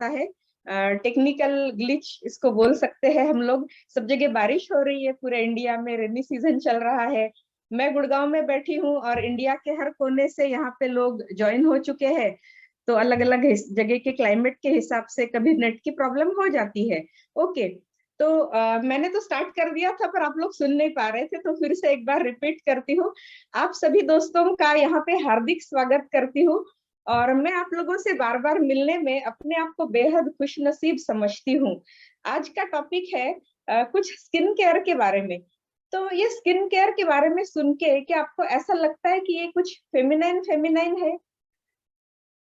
लगता है। Technical glitch इसको बोल सकते हैं हम लोग। सब जगह बारिश हो रही है, पूरे इंडिया में रेनी सीजन चल रहा है। मैं गुड़गांव में बैठी हूँ और इंडिया के हर कोने से यहाँ पे लोग ज्वाइन हो चुके हैं। तो अलग अलग जगह के क्लाइमेट के हिसाब से कभी नेट की प्रॉब्लम हो जाती है। ओके, तो मैंने तो स्टार्ट कर दिया था पर आप लोग सुन नहीं पा रहे थे, तो फिर से एक बार रिपीट करती हूँ। आप सभी दोस्तों का यहाँ पे हार्दिक स्वागत करती हूँ। और मैं आप लोगों से बार बार मिलने में अपने आप को बेहद खुशनसीब समझती हूँ। आज का टॉपिक है कुछ स्किन केयर के बारे में। तो ये स्किन केयर के बारे में सुन के क्या आपको ऐसा लगता है कि ये कुछ फेमिनाइन फेमिनाइन है?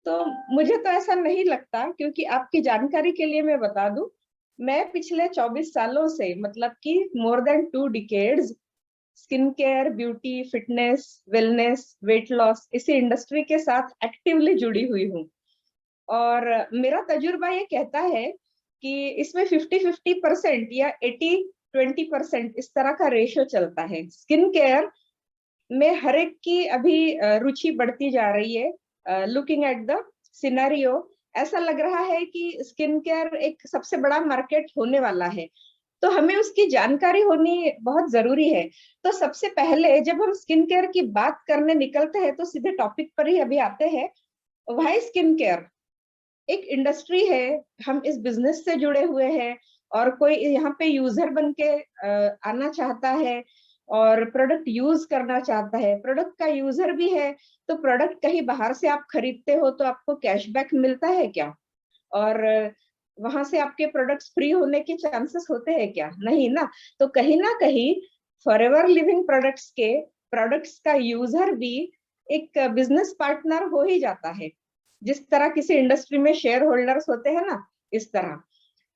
तो मुझे तो ऐसा नहीं लगता, क्योंकि आपकी जानकारी के लिए मैं बता दूं, मैं पिछले 24 सालों से, मतलब कि more than 2 decades, skin care, beauty, fitness, wellness, weight loss इसी इंडस्ट्री के साथ एक्टिवली जुड़ी हुई हूँ। और मेरा तजुर्बा ये कहता है कि इसमें 50-50% या 80-20% इस तरह का रेशो चलता है। स्किन केयर में हर एक की अभी रुचि बढ़ती जा रही है। लुकिंग एट द सिनेरियो, ऐसा लग रहा है कि स्किन केयर एक सबसे बड़ा मार्केट होने वाला है। तो हमें उसकी जानकारी होनी बहुत जरूरी है। तो सबसे पहले जब हम स्किन केयर की बात करने निकलते हैं तो सीधे टॉपिक पर ही अभी आते हैं। व्हाई स्किन केयर एक इंडस्ट्री है, हम इस बिजनेस से जुड़े हुए हैं। और कोई यहाँ पे यूजर बन के आना चाहता है और प्रोडक्ट यूज करना चाहता है, प्रोडक्ट का यूजर भी है। तो प्रोडक्ट कहीं बाहर से आप खरीदते हो तो आपको कैशबैक मिलता है क्या? और वहां से आपके प्रोडक्ट्स फ्री होने के चांसेस होते हैं क्या? नहीं ना कहीं फॉरएवर लिविंग प्रोडक्ट्स का यूजर भी एक बिजनेस पार्टनर हो ही जाता है। जिस तरह किसी इंडस्ट्री में शेयर होल्डर्स होते हैं ना, इस तरह।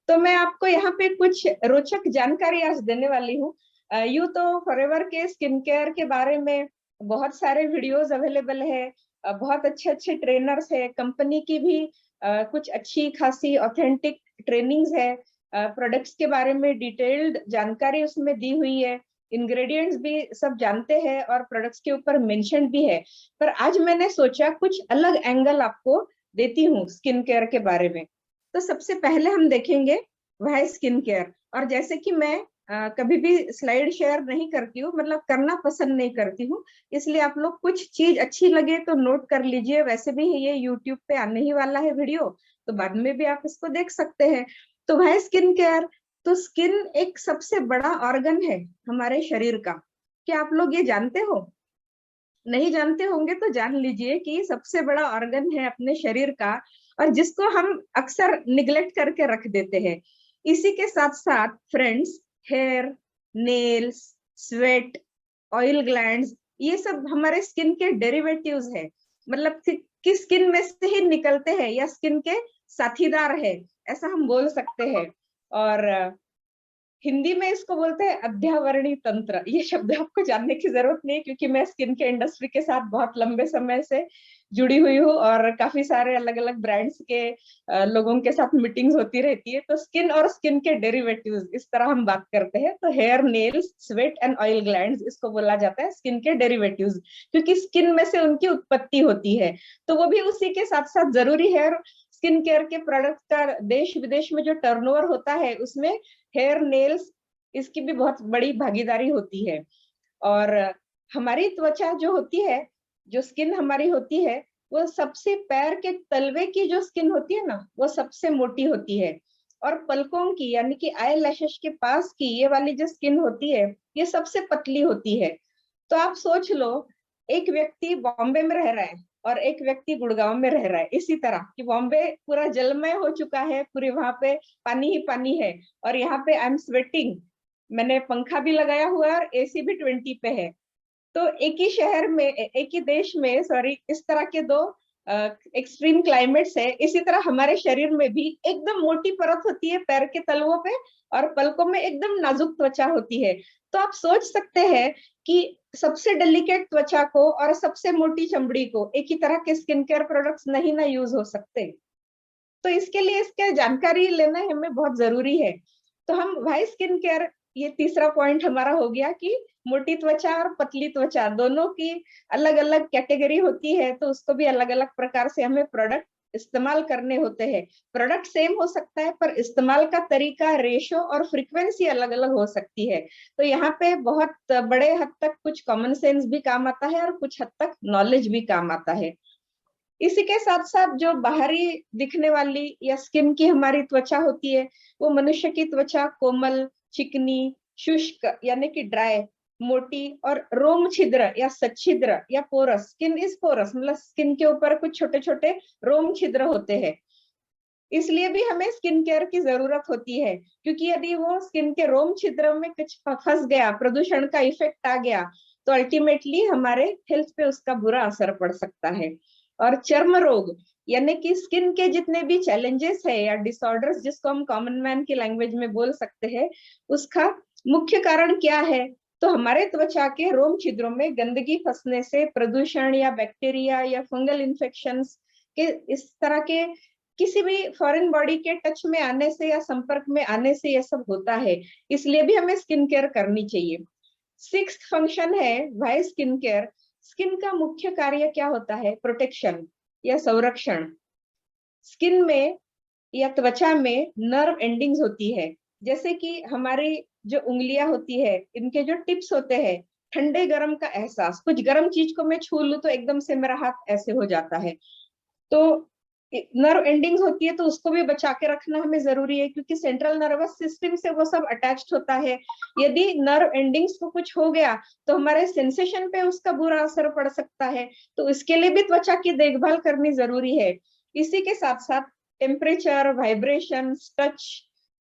तो मैं आपको यहाँ पे कुछ रोचक जानकारी आज देने वाली हूँ। यूं तो फॉरएवर के स्किन केयर के बारे में बहुत सारे वीडियोस अवेलेबल है। बहुत अच्छे अच्छे ट्रेनर्स है, कंपनी की भी कुछ अच्छी खासी ऑथेंटिक ट्रेनिंग्स है। प्रोडक्ट्स के बारे में डिटेल्ड जानकारी उसमें दी हुई है। इंग्रेडिएंट्स भी सब जानते हैं और प्रोडक्ट्स के ऊपर मेंशन भी है। पर आज मैंने सोचा कुछ अलग एंगल आपको देती हूँ स्किन केयर के बारे में। तो सबसे पहले हम देखेंगे वह है स्किन केयर। और जैसे कि मैं कभी भी स्लाइड शेयर नहीं करती हूँ, मतलब करना पसंद नहीं करती हूँ, इसलिए आप लोग कुछ चीज अच्छी लगे तो नोट कर लीजिए। वैसे भी ये यूट्यूब पे आने ही वाला है वीडियो, तो बाद में भी आप इसको देख सकते हैं। तो वह स्किन केयर, तो स्किन एक सबसे बड़ा ऑर्गन है हमारे शरीर का। क्या आप लोग ये जानते हो? नहीं जानते होंगे तो जान लीजिए कि सबसे बड़ा ऑर्गन है अपने शरीर का, और जिसको हम अक्सर निग्लेक्ट करके रख देते हैं। इसी के साथ साथ friends, hair, nails, sweat, oil glands, ये सब हमारे स्किन के डेरिवेटिव्स है। मतलब कि स्किन में से ही निकलते हैं या स्किन के साथीदार है, ऐसा हम बोल सकते हैं। और हिंदी में इसको बोलते हैं अध्यावरणी तंत्र। ये शब्द आपको जानने की जरूरत नहीं है, क्योंकि मैं स्किन के इंडस्ट्री के साथ बहुत लंबे समय से जुड़ी हुई हूँ और काफी सारे अलग अलग ब्रांड्स के लोगों के साथ मीटिंग्स होती रहती है। तो स्किन और स्किन के डेरिवेटिव्स, इस तरह हम बात करते हैं। तो hair, nails, sweat and oil glands, इसको बोला जाता है स्किन के डेरिवेटिव्स, क्योंकि स्किन में से उनकी उत्पत्ति होती है। तो वो भी उसी के साथ साथ जरूरी है। स्किन केयर के प्रोडक्ट का देश विदेश में जो टर्नओवर होता है उसमें हेयर, नेल्स, इसकी भी बहुत बड़ी भागीदारी होती है। और हमारी त्वचा जो होती है, जो स्किन हमारी होती है, वो सबसे पैर के तलवे की जो स्किन होती है ना, वो सबसे मोटी होती है। और पलकों की, यानी कि आई लैशेस के पास की ये वाली जो स्किन होती है, ये सबसे पतली होती है। तो आप सोच लो, एक व्यक्ति बॉम्बे में रह रहा है और एक व्यक्ति गुड़गांव में रह रहा है। इसी तरह कि बॉम्बे पूरा जलमय हो चुका है, पूरी वहां पे पानी ही पानी है, और यहाँ पे आई एम स्वेटिंग, मैंने पंखा भी लगाया हुआ है और एसी भी 20 पे है। तो एक ही शहर में, एक ही देश में, सॉरी, इस तरह के दो एक्सट्रीम क्लाइमेट्स है। इसी तरह हमारे शरीर में भी एकदम मोटी परत होती है पैर के तलवों पे, और पलकों में एकदम नाजुक त्वचा होती है। तो आप सोच सकते हैं कि सबसे डेलिकेट त्वचा को और सबसे मोटी चमड़ी को एक ही तरह के स्किन केयर प्रोडक्ट्स नहीं ना यूज हो सकते। तो इसके लिए इसके जानकारी लेना हमें बहुत जरूरी है। तो हम वाई स्किन केयर, ये तीसरा पॉइंट हमारा हो गया कि मोटी त्वचा और पतली त्वचा दोनों की अलग अलग कैटेगरी होती है, तो उसको भी अलग अलग प्रकार से हमें प्रोडक्ट इस्तेमाल करने होते हैं। प्रोडक्ट सेम हो सकता है पर इस्तेमाल का तरीका, रेशो और फ्रीक्वेंसी अलग अलग हो सकती है। तो यहाँ पे बहुत बड़े हद तक कुछ कॉमन सेंस भी काम आता है और कुछ हद तक नॉलेज भी काम आता है। इसी के साथ साथ जो बाहरी दिखने वाली या स्किन की हमारी त्वचा होती है, वो मनुष्य की त्वचा कोमल, चिकनी, शुष्क यानी कि ड्राई, मोटी और रोम छिद्र या सच्छिद्र या पोरस, स्किन इज पोरस मतलब स्किन के ऊपर कुछ छोटे छोटे रोम छिद्र होते हैं। इसलिए भी हमें स्किन केयर की जरूरत होती है, क्योंकि यदि वो स्किन के रोम छिद्र में कुछ फंस गया, प्रदूषण का इफेक्ट आ गया, तो अल्टीमेटली हमारे हेल्थ पे उसका बुरा असर पड़ सकता है। और चर्म रोग यानी कि स्किन के जितने भी चैलेंजेस है या डिसऑर्डर्स, जिसको हम कॉमन मैन की लैंग्वेज में बोल सकते हैं, उसका मुख्य कारण क्या है? तो हमारे त्वचा के रोम छिद्रों में गंदगी फंसने से, प्रदूषण या बैक्टीरिया या फंगल इन्फेक्शन के, इस तरह के किसी भी फॉरेन बॉडी के टच में आने से या संपर्क में आने से यह सब होता है। इसलिए भी हमें स्किन केयर करनी चाहिए। सिक्स्थ फंक्शन है वाई स्किन केयर। स्किन का मुख्य कार्य क्या होता है? प्रोटेक्शन या संरक्षण। स्किन में या त्वचा में नर्व एंडिंग्स होती है, जैसे कि हमारी जो उंगलियां होती है, इनके जो टिप्स होते हैं, ठंडे गर्म का एहसास, कुछ गर्म चीज को मैं छू लूं तो एकदम से मेरा हाथ ऐसे हो जाता है। तो नर्व एंडिंग्स होती है, तो उसको भी बचा के रखना हमें जरूरी है, क्योंकि सेंट्रल नर्वस सिस्टम से वो सब अटैच्ड होता है। यदि नर्व एंडिंग्स को कुछ हो गया तो हमारे सेंसेशन पे उसका बुरा असर पड़ सकता है। तो इसके लिए भी त्वचा की देखभाल करनी जरूरी है। इसी के साथ साथ टेम्परेचर, वाइब्रेशन, टच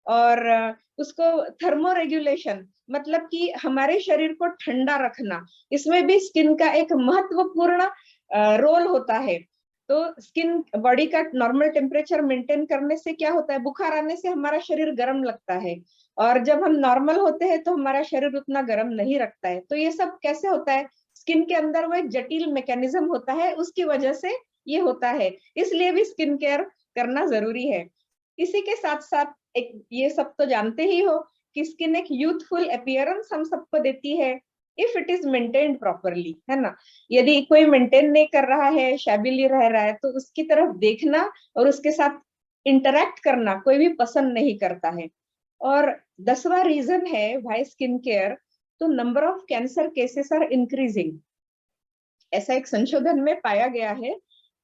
और उसको थर्मो रेगुलेशन, मतलब कि हमारे शरीर को ठंडा रखना, इसमें भी स्किन का एक महत्वपूर्ण रोल होता है। तो स्किन बॉडी का नॉर्मल टेम्परेचर मेंटेन करने से क्या होता है? बुखार आने से हमारा शरीर गर्म लगता है, और जब हम नॉर्मल होते हैं तो हमारा शरीर उतना गर्म नहीं रखता है। तो ये सब कैसे होता है? स्किन के अंदर वो एक जटिल मैकेनिज्म होता है, उसकी वजह से ये होता है। इसलिए भी स्किन केयर करना जरूरी है। इसी के साथ साथ एक ये सब तो जानते ही हो कि स्किन एक यूथफुल अपीयरेंस हम सबको देती है, if it is maintained properly, है ना। यदि कोई मेंटेन नहीं कर रहा है, शैबिली रह रहा है, तो उसकी तरफ देखना और उसके साथ इंटरेक्ट करना कोई भी पसंद नहीं करता है। और 10वां रीजन है व्हाई स्किन केयर, तो number of cancer cases are increasing. ऐसा एक संशोधन में पाया गया है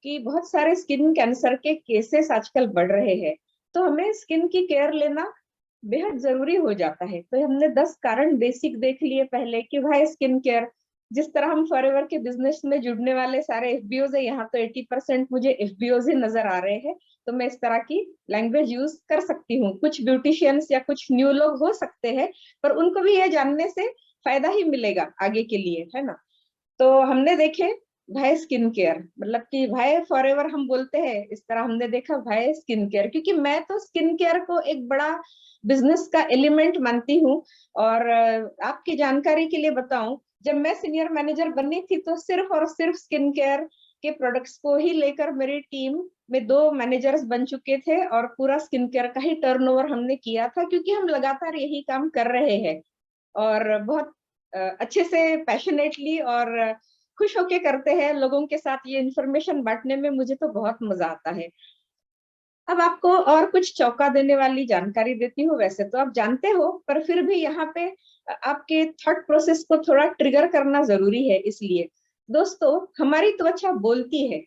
कि बहुत सारे स्किन कैंसर के केसेस आजकल बढ़ रहे हैं। तो हमें स्किन की केयर लेना बेहद जरूरी हो जाता है। तो हमने 10 कारण बेसिक देख लिए पहले कि भाई स्किन केयर, जिस तरह हम फॉरएवर के बिजनेस में जुड़ने वाले सारे एफबीओज है, यहाँ तो 80% मुझे एफबीओज ही नजर आ रहे हैं, तो मैं इस तरह की लैंग्वेज यूज कर सकती हूँ। कुछ ब्यूटिशियंस या कुछ न्यू लोग हो सकते हैं, पर उनको भी ये जानने से फायदा ही मिलेगा आगे के लिए, है ना। तो हमने देखे भाई स्किन केयर, मतलब कि भाई फॉरएवर हम बोलते हैं, इस तरह हमने देखा भाई स्किन केयर, क्योंकि मैं तो स्किन केयर को एक बड़ा बिजनेस का एलिमेंट मानती हूँ। और आपकी जानकारी के लिए बताऊं, जब मैं सीनियर मैनेजर बनी थी तो सिर्फ और सिर्फ स्किन केयर के प्रोडक्ट्स को ही लेकर मेरी टीम में 2 मैनेजर्स बन चुके थे, और पूरा स्किन केयर का ही टर्नओवर हमने किया था, क्योंकि हम लगातार यही काम कर रहे हैं और बहुत अच्छे से पैशनेटली और खुश होके करते हैं। लोगों के साथ ये इंफॉर्मेशन बांटने में मुझे तो बहुत मजा आता है। अब आपको और कुछ चौंका देने वाली जानकारी देती हूँ। वैसे तो आप जानते हो, पर फिर भी यहाँ पे आपके थॉट प्रोसेस को थोड़ा ट्रिगर करना जरूरी है। इसलिए दोस्तों, हमारी त्वचा बोलती है।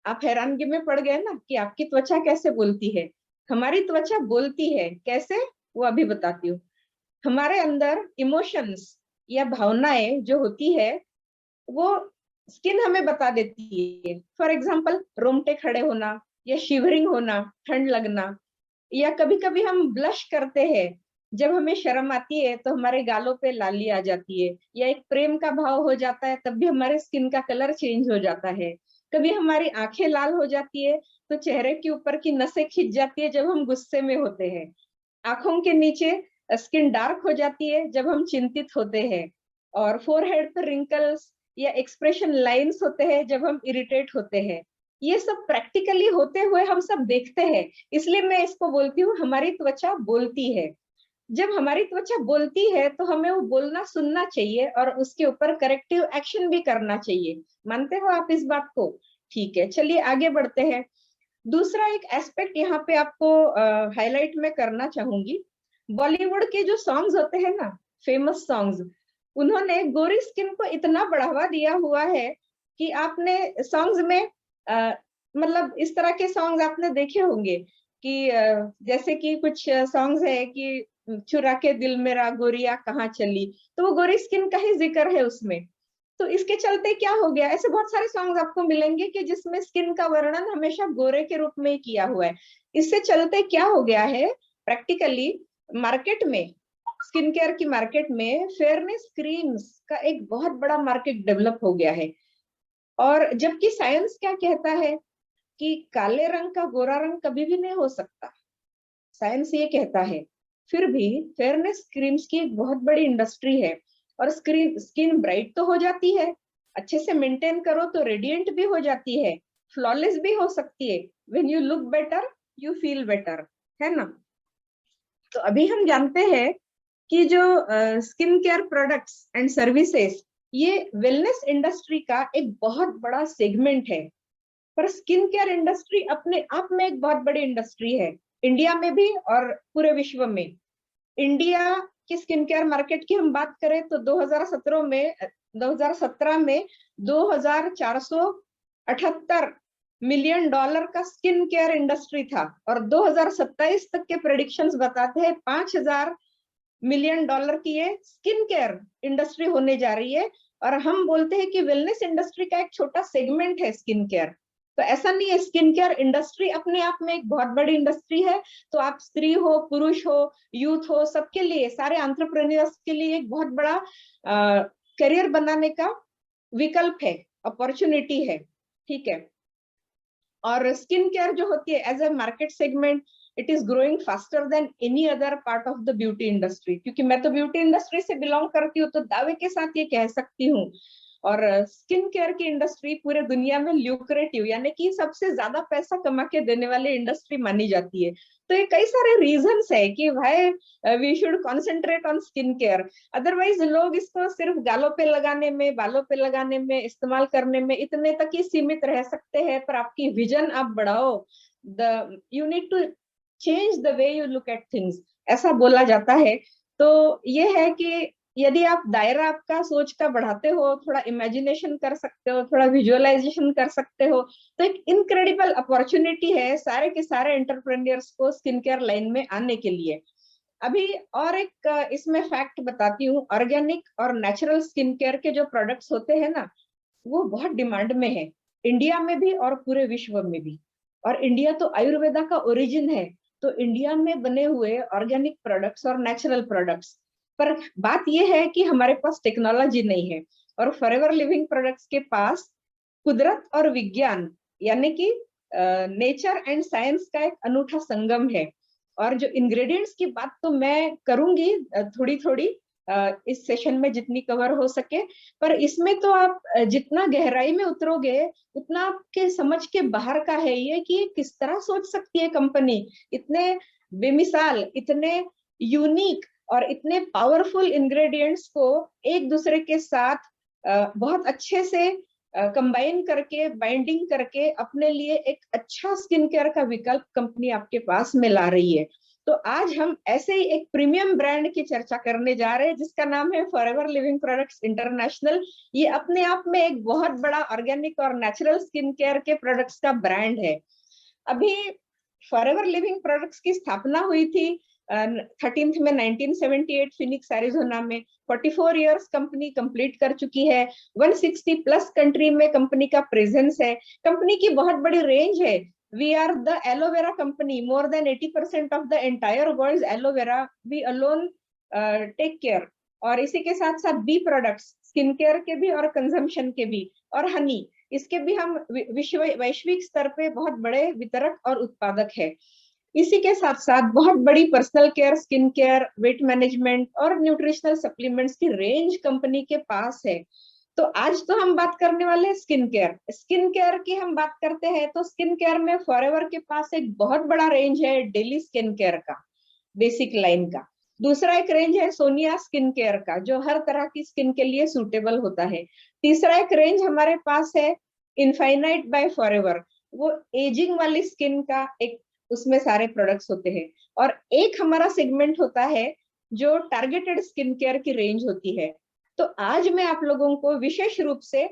आप हैरानगी में पड़ गए ना कि आपकी त्वचा कैसे बोलती है। हमारी त्वचा बोलती है कैसे, वो अभी बताती हूँ। हमारे अंदर इमोशंस या भावनाएं जो होती है, वो स्किन हमें बता देती है। फॉर एग्जाम्पल, रोंगटे खड़े होना या शिवरिंग होना, ठंड लगना, या कभी कभी हम ब्लश करते हैं। जब हमें शर्म आती है तो हमारे गालों पे लाली आ जाती है, या एक प्रेम का भाव हो जाता है तब भी हमारे स्किन का कलर चेंज हो जाता है। कभी हमारी आंखें लाल हो जाती है, तो चेहरे के ऊपर की नसें खिंच जाती है जब हम गुस्से में होते हैं। आंखों के नीचे स्किन डार्क हो जाती है जब हम चिंतित होते हैं। और फोरहेड पर रिंकल्स या एक्सप्रेशन लाइंस होते हैं जब हम इरिटेट होते हैं। ये सब प्रैक्टिकली होते हुए हम सब देखते हैं। इसलिए मैं इसको बोलती हूँ हमारी त्वचा बोलती है। जब हमारी त्वचा बोलती है तो हमें वो बोलना सुनना चाहिए और उसके ऊपर करेक्टिव एक्शन भी करना चाहिए। मानते हो आप इस बात को? ठीक है, चलिए आगे बढ़ते हैं। दूसरा एक एस्पेक्ट यहाँ पे आपको हाईलाइट में करना चाहूंगी। बॉलीवुड के जो सॉन्ग्स होते हैं ना, फेमस सॉन्ग्स, उन्होंने गोरी स्किन को इतना बढ़ावा दिया हुआ है कि आपने सॉन्ग्स में मतलब इस तरह के सॉन्ग्स आपने देखे होंगे कि जैसे कि कुछ सॉन्ग्स है कि चुरा के दिल मेरा गोरिया कहाँ चली, तो वो गोरी स्किन का ही जिक्र है उसमें। तो इसके चलते क्या हो गया, ऐसे बहुत सारे सॉन्ग्स आपको मिलेंगे कि जिसमें स्किन का वर्णन हमेशा गोरे के रूप में किया हुआ है। इससे चलते क्या हो गया है, प्रैक्टिकली मार्केट में, स्किन केयर की मार्केट में फेयरनेस क्रीम्स का एक बहुत बड़ा मार्केट डेवलप हो गया है। और जबकि साइंस क्या कहता है कि काले रंग का गोरा रंग कभी भी नहीं हो सकता, साइंस ये कहता है, फिर भी फेयरनेस क्रीम्स की एक बहुत बड़ी इंडस्ट्री है। और स्किन ब्राइट तो हो जाती है, अच्छे से मेंटेन करो तो रेडिएंट भी हो जाती है, फ्लॉलेस भी हो सकती है। When you look better you feel better, है ना। तो अभी हम जानते हैं कि जो skin care products and services, ये वेलनेस इंडस्ट्री का एक बहुत बड़ा सेगमेंट है। पर स्किन केयर इंडस्ट्री अपने आप में एक बहुत बड़ी इंडस्ट्री है, इंडिया में भी और पूरे विश्व में। इंडिया की स्किन केयर मार्केट की हम बात करें तो 2017 में 2478 मिलियन डॉलर का स्किन केयर इंडस्ट्री था, और 2027 तक के प्रेडिक्शंस बताते हैं 5000 मिलियन डॉलर की ये स्किन केयर इंडस्ट्री होने जा रही है। और हम बोलते हैं कि वेलनेस इंडस्ट्री का एक छोटा सेगमेंट है स्किन केयर। तो ऐसा नहीं है, स्किन केयर इंडस्ट्री अपने आप में एक बहुत बड़ी इंडस्ट्री है। तो आप स्त्री हो, पुरुष हो, यूथ हो, सबके लिए, सारे एंटरप्रेन्योर्स के लिए एक बहुत बड़ा करियर बनाने का विकल्प है, अपॉर्चुनिटी है, ठीक है। और स्किन केयर जो होती है as a market segment, it is growing faster than any other part of the beauty industry. क्योंकि मैं तो ब्यूटी इंडस्ट्री से बिलोंग करती हूँ, तो दावे के साथ ये कह सकती हूँ। और स्किन केयर की इंडस्ट्री पूरे दुनिया में ल्यूक्रेटिव, यानी कि सबसे ज्यादा पैसा कमा के देने वाली इंडस्ट्री मानी जाती है। तो ये कई सारे रीजंस है कि भाई we should concentrate on skin care. Otherwise लोग इसको सिर्फ गालों पे लगाने में, बालों पे लगाने में, इस्तेमाल करने में इतने तक ही सीमित रह सकते हैं। पर आपकी विजन आप बढ़ाओ, the you need to change the way you look at things, ऐसा बोला जाता है। तो ये है कि यदि आप दायरा आपका सोच का बढ़ाते हो, थोड़ा इमेजिनेशन कर सकते हो, थोड़ा विजुअलाइजेशन कर सकते हो, तो एक इनक्रेडिबल अपॉर्चुनिटी है सारे के सारे एंटरप्रेन्योर्स को स्किन केयर लाइन में आने के लिए। अभी और एक इसमें फैक्ट बताती हूँ, ऑर्गेनिक और नेचुरल स्किन केयर के जो प्रोडक्ट्स होते हैं ना, वो बहुत डिमांड में है, इंडिया में भी और पूरे विश्व में भी। और इंडिया तो आयुर्वेदा का ओरिजिन है, तो इंडिया में बने हुए ऑर्गेनिक प्रोडक्ट्स और नेचुरल प्रोडक्ट्स, पर बात यह है कि हमारे पास टेक्नोलॉजी नहीं है। और फॉरएवर लिविंग प्रोडक्ट्स के पास कुदरत और विज्ञान, यानी कि नेचर एंड साइंस का एक अनूठा संगम है। और जो इंग्रेडिएंट्स की बात तो मैं करूंगी थोड़ी थोड़ी इस सेशन में जितनी कवर हो सके, पर इसमें तो आप जितना गहराई में उतरोगे उतना आपके समझ के बाहर का है ये कि किस तरह सोच सकती है कंपनी, इतने बेमिसाल, इतने यूनिक और इतने पावरफुल इंग्रेडिएंट्स को एक दूसरे के साथ बहुत अच्छे से कंबाइन करके, बाइंडिंग करके अपने लिए एक अच्छा स्किन केयर का विकल्प कंपनी आपके पास में ला रही है। तो आज हम ऐसे ही एक प्रीमियम ब्रांड की चर्चा करने जा रहे हैं जिसका नाम है फॉरएवर लिविंग प्रोडक्ट्स इंटरनेशनल। ये अपने आप में एक बहुत बड़ा ऑर्गेनिक और नेचुरल स्किन केयर के प्रोडक्ट्स का ब्रांड है। अभी फॉरएवर लिविंग प्रोडक्ट्स की स्थापना हुई थी 13 में 1978 फिनिक्स एरिजोना में। 44 इयर्स कंपनी कंप्लीट कर चुकी है, 160 प्लस कंट्री में कंपनी का प्रेजेंस है। कंपनी की बहुत बड़ी रेंज है, we are the aloe vera company, more than 80% of the entire world's aloe vera we alone take care। और इसी के साथ साथ बी प्रोडक्ट्स, स्किन केयर के भी और कंजम्पशन के भी, और हनी, इसके भी हम वैश्विक स्तर पे बहुत बड़े वितरक और उत्पादक है। इसी के साथ साथ बहुत बड़ी personal care, skin care, weight management और न्यूट्रिशनल सप्लीमेंट्स की रेंज कंपनी के पास है। तो आज तो हम बात करने वाले हैं स्किन केयर। स्किन केयर की हम बात करते हैं तो स्किन केयर में फॉरएवर के पास एक बहुत बड़ा रेंज है डेली स्किन केयर का, बेसिक लाइन का। दूसरा एक रेंज है सोनिया स्किन केयर का, जो हर तरह की स्किन के लिए सूटेबल होता है। तीसरा एक रेंज हमारे पास है इनफाइनाइट बाय फॉरएवर, वो एजिंग वाली स्किन का एक उसमें सारे प्रोडक्ट्स होते हैं। और एक हमारा सेगमेंट होता है जो टारगेटेड स्किन केयर की रेंज होती है। तो आज मैं आप लोगों को विशेष रूप से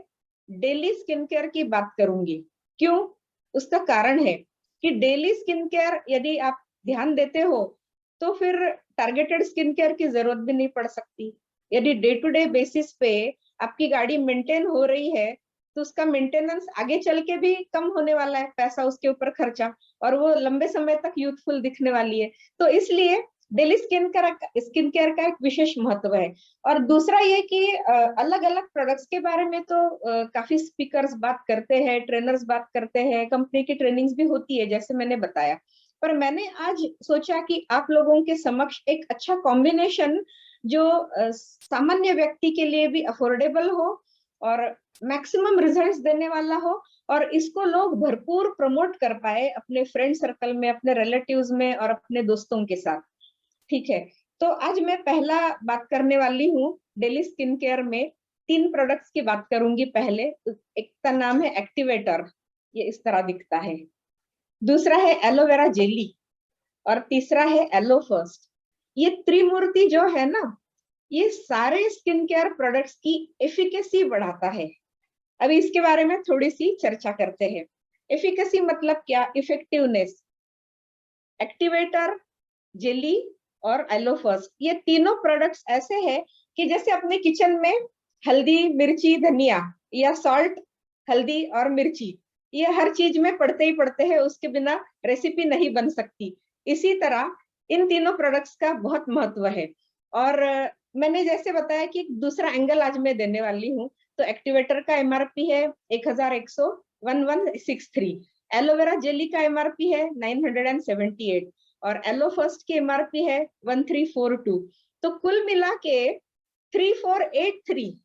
डेली स्किन केयर की बात करूंगी। क्यों? उसका कारण है कि डेली स्किन केयर यदि आप ध्यान देते हो तो फिर टारगेटेड स्किन केयर की जरूरत भी नहीं पड़ सकती। यदि डे टू डे बेसिस पे आपकी गाड़ी मेंटेन हो रही है तो उसका मेंटेनेंस आगे चल के भी कम होने वाला है, पैसा उसके ऊपर खर्चा, और वो लंबे समय तक यूथफुल दिखने वाली है। तो इसलिए डेली स्किन केयर का एक विशेष महत्व है। और दूसरा ये कि अलग अलग प्रोडक्ट्स के बारे में तो काफी स्पीकर्स बात करते हैं, ट्रेनर्स बात करते हैं, कंपनी की ट्रेनिंग्स भी होती है जैसे मैंने बताया। पर मैंने आज सोचा कि आप लोगों के समक्ष एक अच्छा कॉम्बिनेशन जो सामान्य व्यक्ति के लिए भी अफोर्डेबल हो और मैक्सिमम रिजल्ट्स देने वाला हो, और इसको लोग भरपूर प्रमोट कर पाए अपने फ्रेंड सर्कल में, अपने रिलेटिव्स में और अपने दोस्तों के साथ। ठीक है, तो आज मैं पहला बात करने वाली हूँ डेली स्किन केयर में 3 प्रोडक्ट्स की बात करूंगी। पहले एक का नाम है एक्टिवेटर, ये इस तरह दिखता है। दूसरा है एलोवेरा जेली, और तीसरा है एलो फर्स्ट। ये त्रिमूर्ति जो है ना, ये सारे स्किन केयर प्रोडक्ट्स की एफिकेसी बढ़ाता है। अभी इसके बारे में थोड़ी सी चर्चा करते हैं। एफिकेसी मतलब क्या? इफेक्टिवनेस। एक्टिवेटर, जेली और एलो फर्स्ट, ये तीनों प्रोडक्ट्स ऐसे हैं कि जैसे अपने किचन में हल्दी, मिर्ची, धनिया, या सॉल्ट, हल्दी और मिर्ची, ये हर चीज में पड़ते ही पड़ते हैं, उसके बिना रेसिपी नहीं बन सकती। इसी तरह इन तीनों प्रोडक्ट्स का बहुत महत्व है। और मैंने जैसे बताया कि दूसरा एंगल आज मैं देने वाली हूँ। तो एक्टिवेटर का एमआरपी है 1163, एलोवेरा जेली का एमआरपी है 978, और एलो फर्स्ट की एमआरपी है 1342। तो कुल मिला के 3483,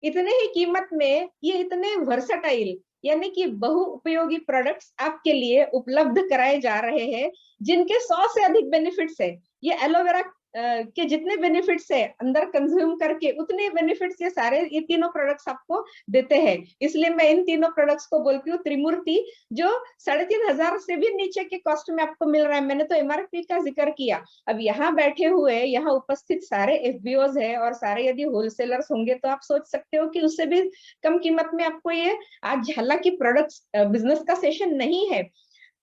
इतने ही कीमत में ये इतने वर्सटाइल यानी कि बहु उपयोगी प्रोडक्ट्स आपके लिए उपलब्ध कराए जा रहे हैं, जिनके 100 से अधिक बेनिफिट्स है। ये एलोवेरा के जितने बेनिफिट्स है अंदर कंज्यूम करके, उतने बेनिफिट्स ये तीनों प्रोडक्ट्स आपको देते हैं। इसलिए मैं इन तीनों प्रोडक्ट्स को बोलती हूँ त्रिमूर्ति, जो 3500 से भी नीचे के कॉस्ट में आपको मिल रहा है। मैंने तो एमआरपी का जिक्र किया। अब यहाँ बैठे हुए, यहाँ उपस्थित सारे एफबीओज है और सारे यदि होलसेलर्स होंगे तो आप सोच सकते हो कि उससे भी कम कीमत में आपको ये आज, हालांकि प्रोडक्ट्स बिजनेस का सेशन नहीं है,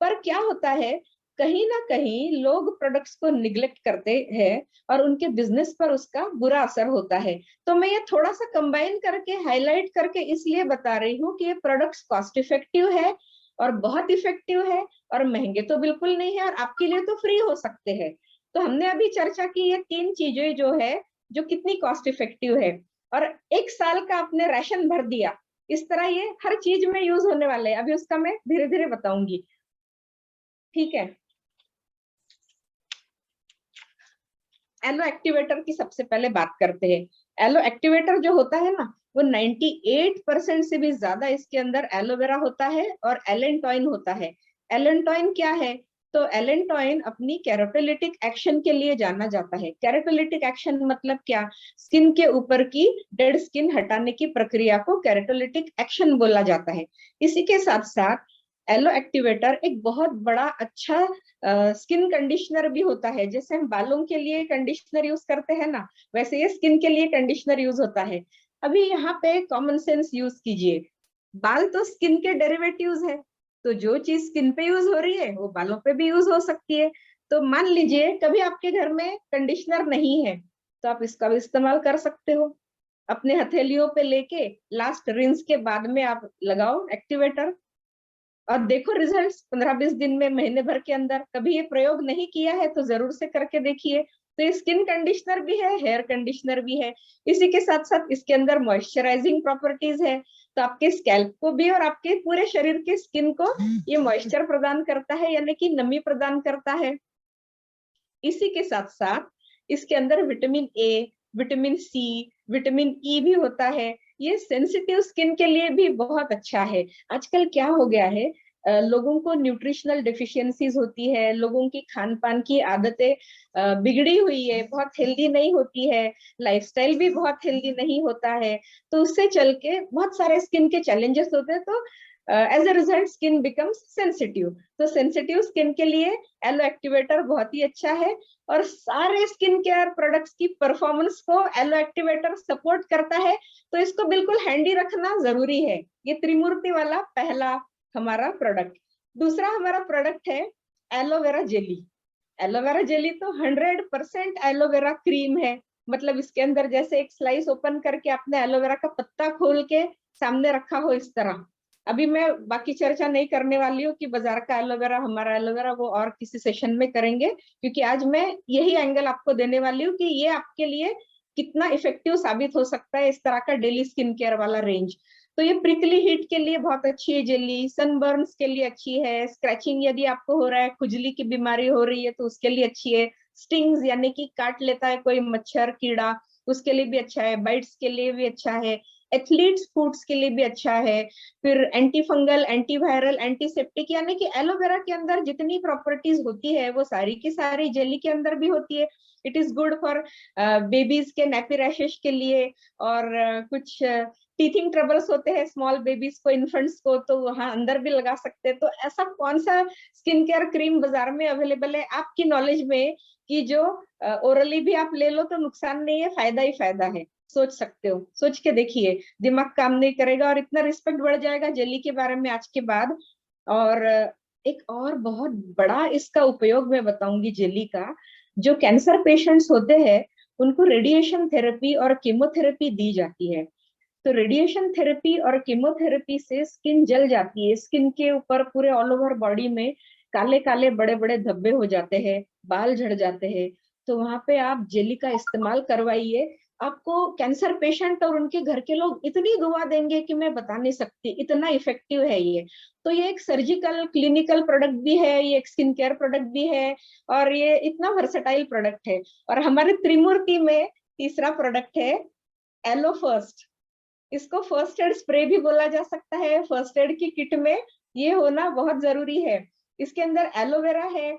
पर क्या होता है कहीं ना कहीं लोग प्रोडक्ट्स को निग्लेक्ट करते हैं और उनके बिजनेस पर उसका बुरा असर होता है। तो मैं ये थोड़ा सा कंबाइन करके, हाईलाइट करके इसलिए बता रही हूँ कि ये प्रोडक्ट्स कॉस्ट इफेक्टिव है और बहुत इफेक्टिव है, और महंगे तो बिल्कुल नहीं है, और आपके लिए तो फ्री हो सकते हैं। तो हमने अभी चर्चा की ये 3 चीजें जो है, जो कितनी कॉस्ट इफेक्टिव है, और 1 साल का आपने राशन भर दिया, इस तरह ये हर चीज में यूज होने वाले है। अभी उसका मैं धीरे धीरे बताऊंगी। ठीक है, एलो एक्टिवेटर की सबसे पहले बात करते हैं। एलो एक्टिवेटर जो होता है ना, वो 98% से भी ज्यादा इसके अंदर एलोवेरा होता है और एलेंटॉइन होता है। एलेंटॉइन क्या है? तो एलेंटॉइन अपनी कैरोटोलिटिक एक्शन के लिए जाना जाता है। कैरोटोलिटिक एक्शन मतलब क्या? स्किन के ऊपर की डेड स्किन हटाने की प्रक्रिया को कैरोटोलिटिक एक्शन बोला जाता है। इसी के साथ साथ एलो एक्टिवेटर एक बहुत बड़ा अच्छा स्किन कंडीशनर भी होता है। जैसे हम बालों के लिए कंडीशनर यूज करते हैं ना, वैसे ये स्किन के लिए कंडीशनर यूज होता है। अभी यहाँ पे कॉमन सेंस यूज कीजिए। बाल तो स्किन के डेरिवेटिव्स है, तो जो चीज स्किन पे यूज हो रही है वो बालों पे भी यूज हो सकती है। तो मान लीजिए कभी आपके घर में कंडीशनर नहीं है, तो आप इसका भी इस्तेमाल कर सकते हो। अपने हथेलियों पे लेके लास्ट रिंस के बाद में आप लगाओ एक्टिवेटर, और देखो रिजल्ट्स 15-20 दिन में, महीने भर के अंदर। कभी ये प्रयोग नहीं किया है तो जरूर से करके देखिए। तो ये स्किन कंडीशनर भी है, हेयर कंडीशनर भी है। इसी के साथ साथ इसके अंदर मॉइस्चराइजिंग प्रॉपर्टीज है, तो आपके स्कैल्प को भी और आपके पूरे शरीर के स्किन को ये मॉइस्चर प्रदान करता है, यानी कि नमी प्रदान करता है। इसी के साथ साथ इसके अंदर vitamin A, vitamin C, vitamin E भी होता है। ये सेंसिटिव स्किन के लिए भी बहुत अच्छा है। आजकल क्या हो गया है लोगों को न्यूट्रिशनल डिफिशियंसीज होती है, लोगों की खान पान की आदतें बिगड़ी हुई है, बहुत हेल्दी नहीं होती है, लाइफस्टाइल भी बहुत हेल्दी नहीं होता है, तो उससे चल के बहुत सारे स्किन के चैलेंजेस होते हैं। तो as a result skin becomes sensitive. तो सेंसिटिव स्किन के लिए एलो एक्टिवेटर बहुत ही अच्छा है, और सारे स्किन केयर प्रोडक्ट्स की परफॉर्मेंस को एलो एक्टिवेटर सपोर्ट करता है। तो इसको बिल्कुल हैंडी रखना जरूरी है। ये त्रिमूर्ति वाला पहला हमारा प्रोडक्ट। दूसरा हमारा प्रोडक्ट है एलोवेरा जेली। एलोवेरा जेली तो 100% एलोवेरा क्रीम है। मतलब इसके अंदर जैसे एक स्लाइस ओपन करके आपने एलोवेरा का पत्ता खोल के सामने रखा हो, इस तरह। अभी मैं बाकी चर्चा नहीं करने वाली हूँ कि बाजार का एलोवेरा, हमारा एलोवेरा, वो और किसी सेशन में करेंगे, क्योंकि आज मैं यही एंगल आपको देने वाली हूँ कि ये आपके लिए कितना इफेक्टिव साबित हो सकता है, इस तरह का डेली स्किन केयर वाला रेंज। तो ये प्रिकली हीट के लिए बहुत अच्छी है जेली, सनबर्न्स के लिए अच्छी है, स्क्रैचिंग यदि आपको हो रहा है, खुजली की बीमारी हो रही है तो उसके लिए अच्छी है, स्टिंग्स यानी कि काट लेता है कोई मच्छर कीड़ा, उसके लिए भी अच्छा है, बाइट्स के लिए भी अच्छा है, एथलीट्स फूड्स के लिए भी अच्छा है। फिर एंटी फंगल, एंटीवायरल, एंटीसेप्टिक, यानी कि एलोवेरा के अंदर जितनी प्रॉपर्टीज होती है वो सारी की सारी जेली के अंदर भी होती है। It is good for babies के नेपी रैशेस के लिए, और कुछ टीथिंग ट्रबल्स होते हैं स्मॉल बेबीज को, इन्फेंट्स को, तो वहां अंदर भी लगा सकते हैं। तो ऐसा कौन सा स्किन केयर क्रीम बाजार में अवेलेबल है आपकी नॉलेज में कि जो ओरली भी आप ले लो तो नुकसान नहीं है, फायदा ही फायदा है? सोच सकते हो, सोच के देखिए, दिमाग काम नहीं करेगा और इतना रिस्पेक्ट बढ़ जाएगा जेली के बारे में आज के बाद। और एक और बहुत बड़ा इसका उपयोग मैं बताऊंगी जेली का। जो कैंसर पेशेंट्स होते हैं उनको रेडिएशन थेरेपी और कीमोथेरेपी दी जाती है। तो रेडिएशन थेरेपी और कीमोथेरेपी से स्किन जल जाती है, स्किन के ऊपर पूरे ऑल ओवर बॉडी में काले काले बड़े बड़े धब्बे हो जाते हैं, बाल झड़ जाते हैं। तो वहां पे आप जेली का इस्तेमाल करवाइए, आपको कैंसर पेशेंट और उनके घर के लोग इतनी दुआ देंगे कि मैं बता नहीं सकती, इतना इफेक्टिव है ये। तो ये एक सर्जिकल क्लिनिकल प्रोडक्ट भी है, ये एक स्किन केयर प्रोडक्ट भी है, और ये इतना वर्सेटाइल प्रोडक्ट है। और हमारे त्रिमूर्ति में तीसरा प्रोडक्ट है एलो फर्स्ट। इसको फर्स्ट एड स्प्रे भी बोला जा सकता है। फर्स्ट एड की किट में ये होना बहुत जरूरी है। इसके अंदर एलोवेरा है,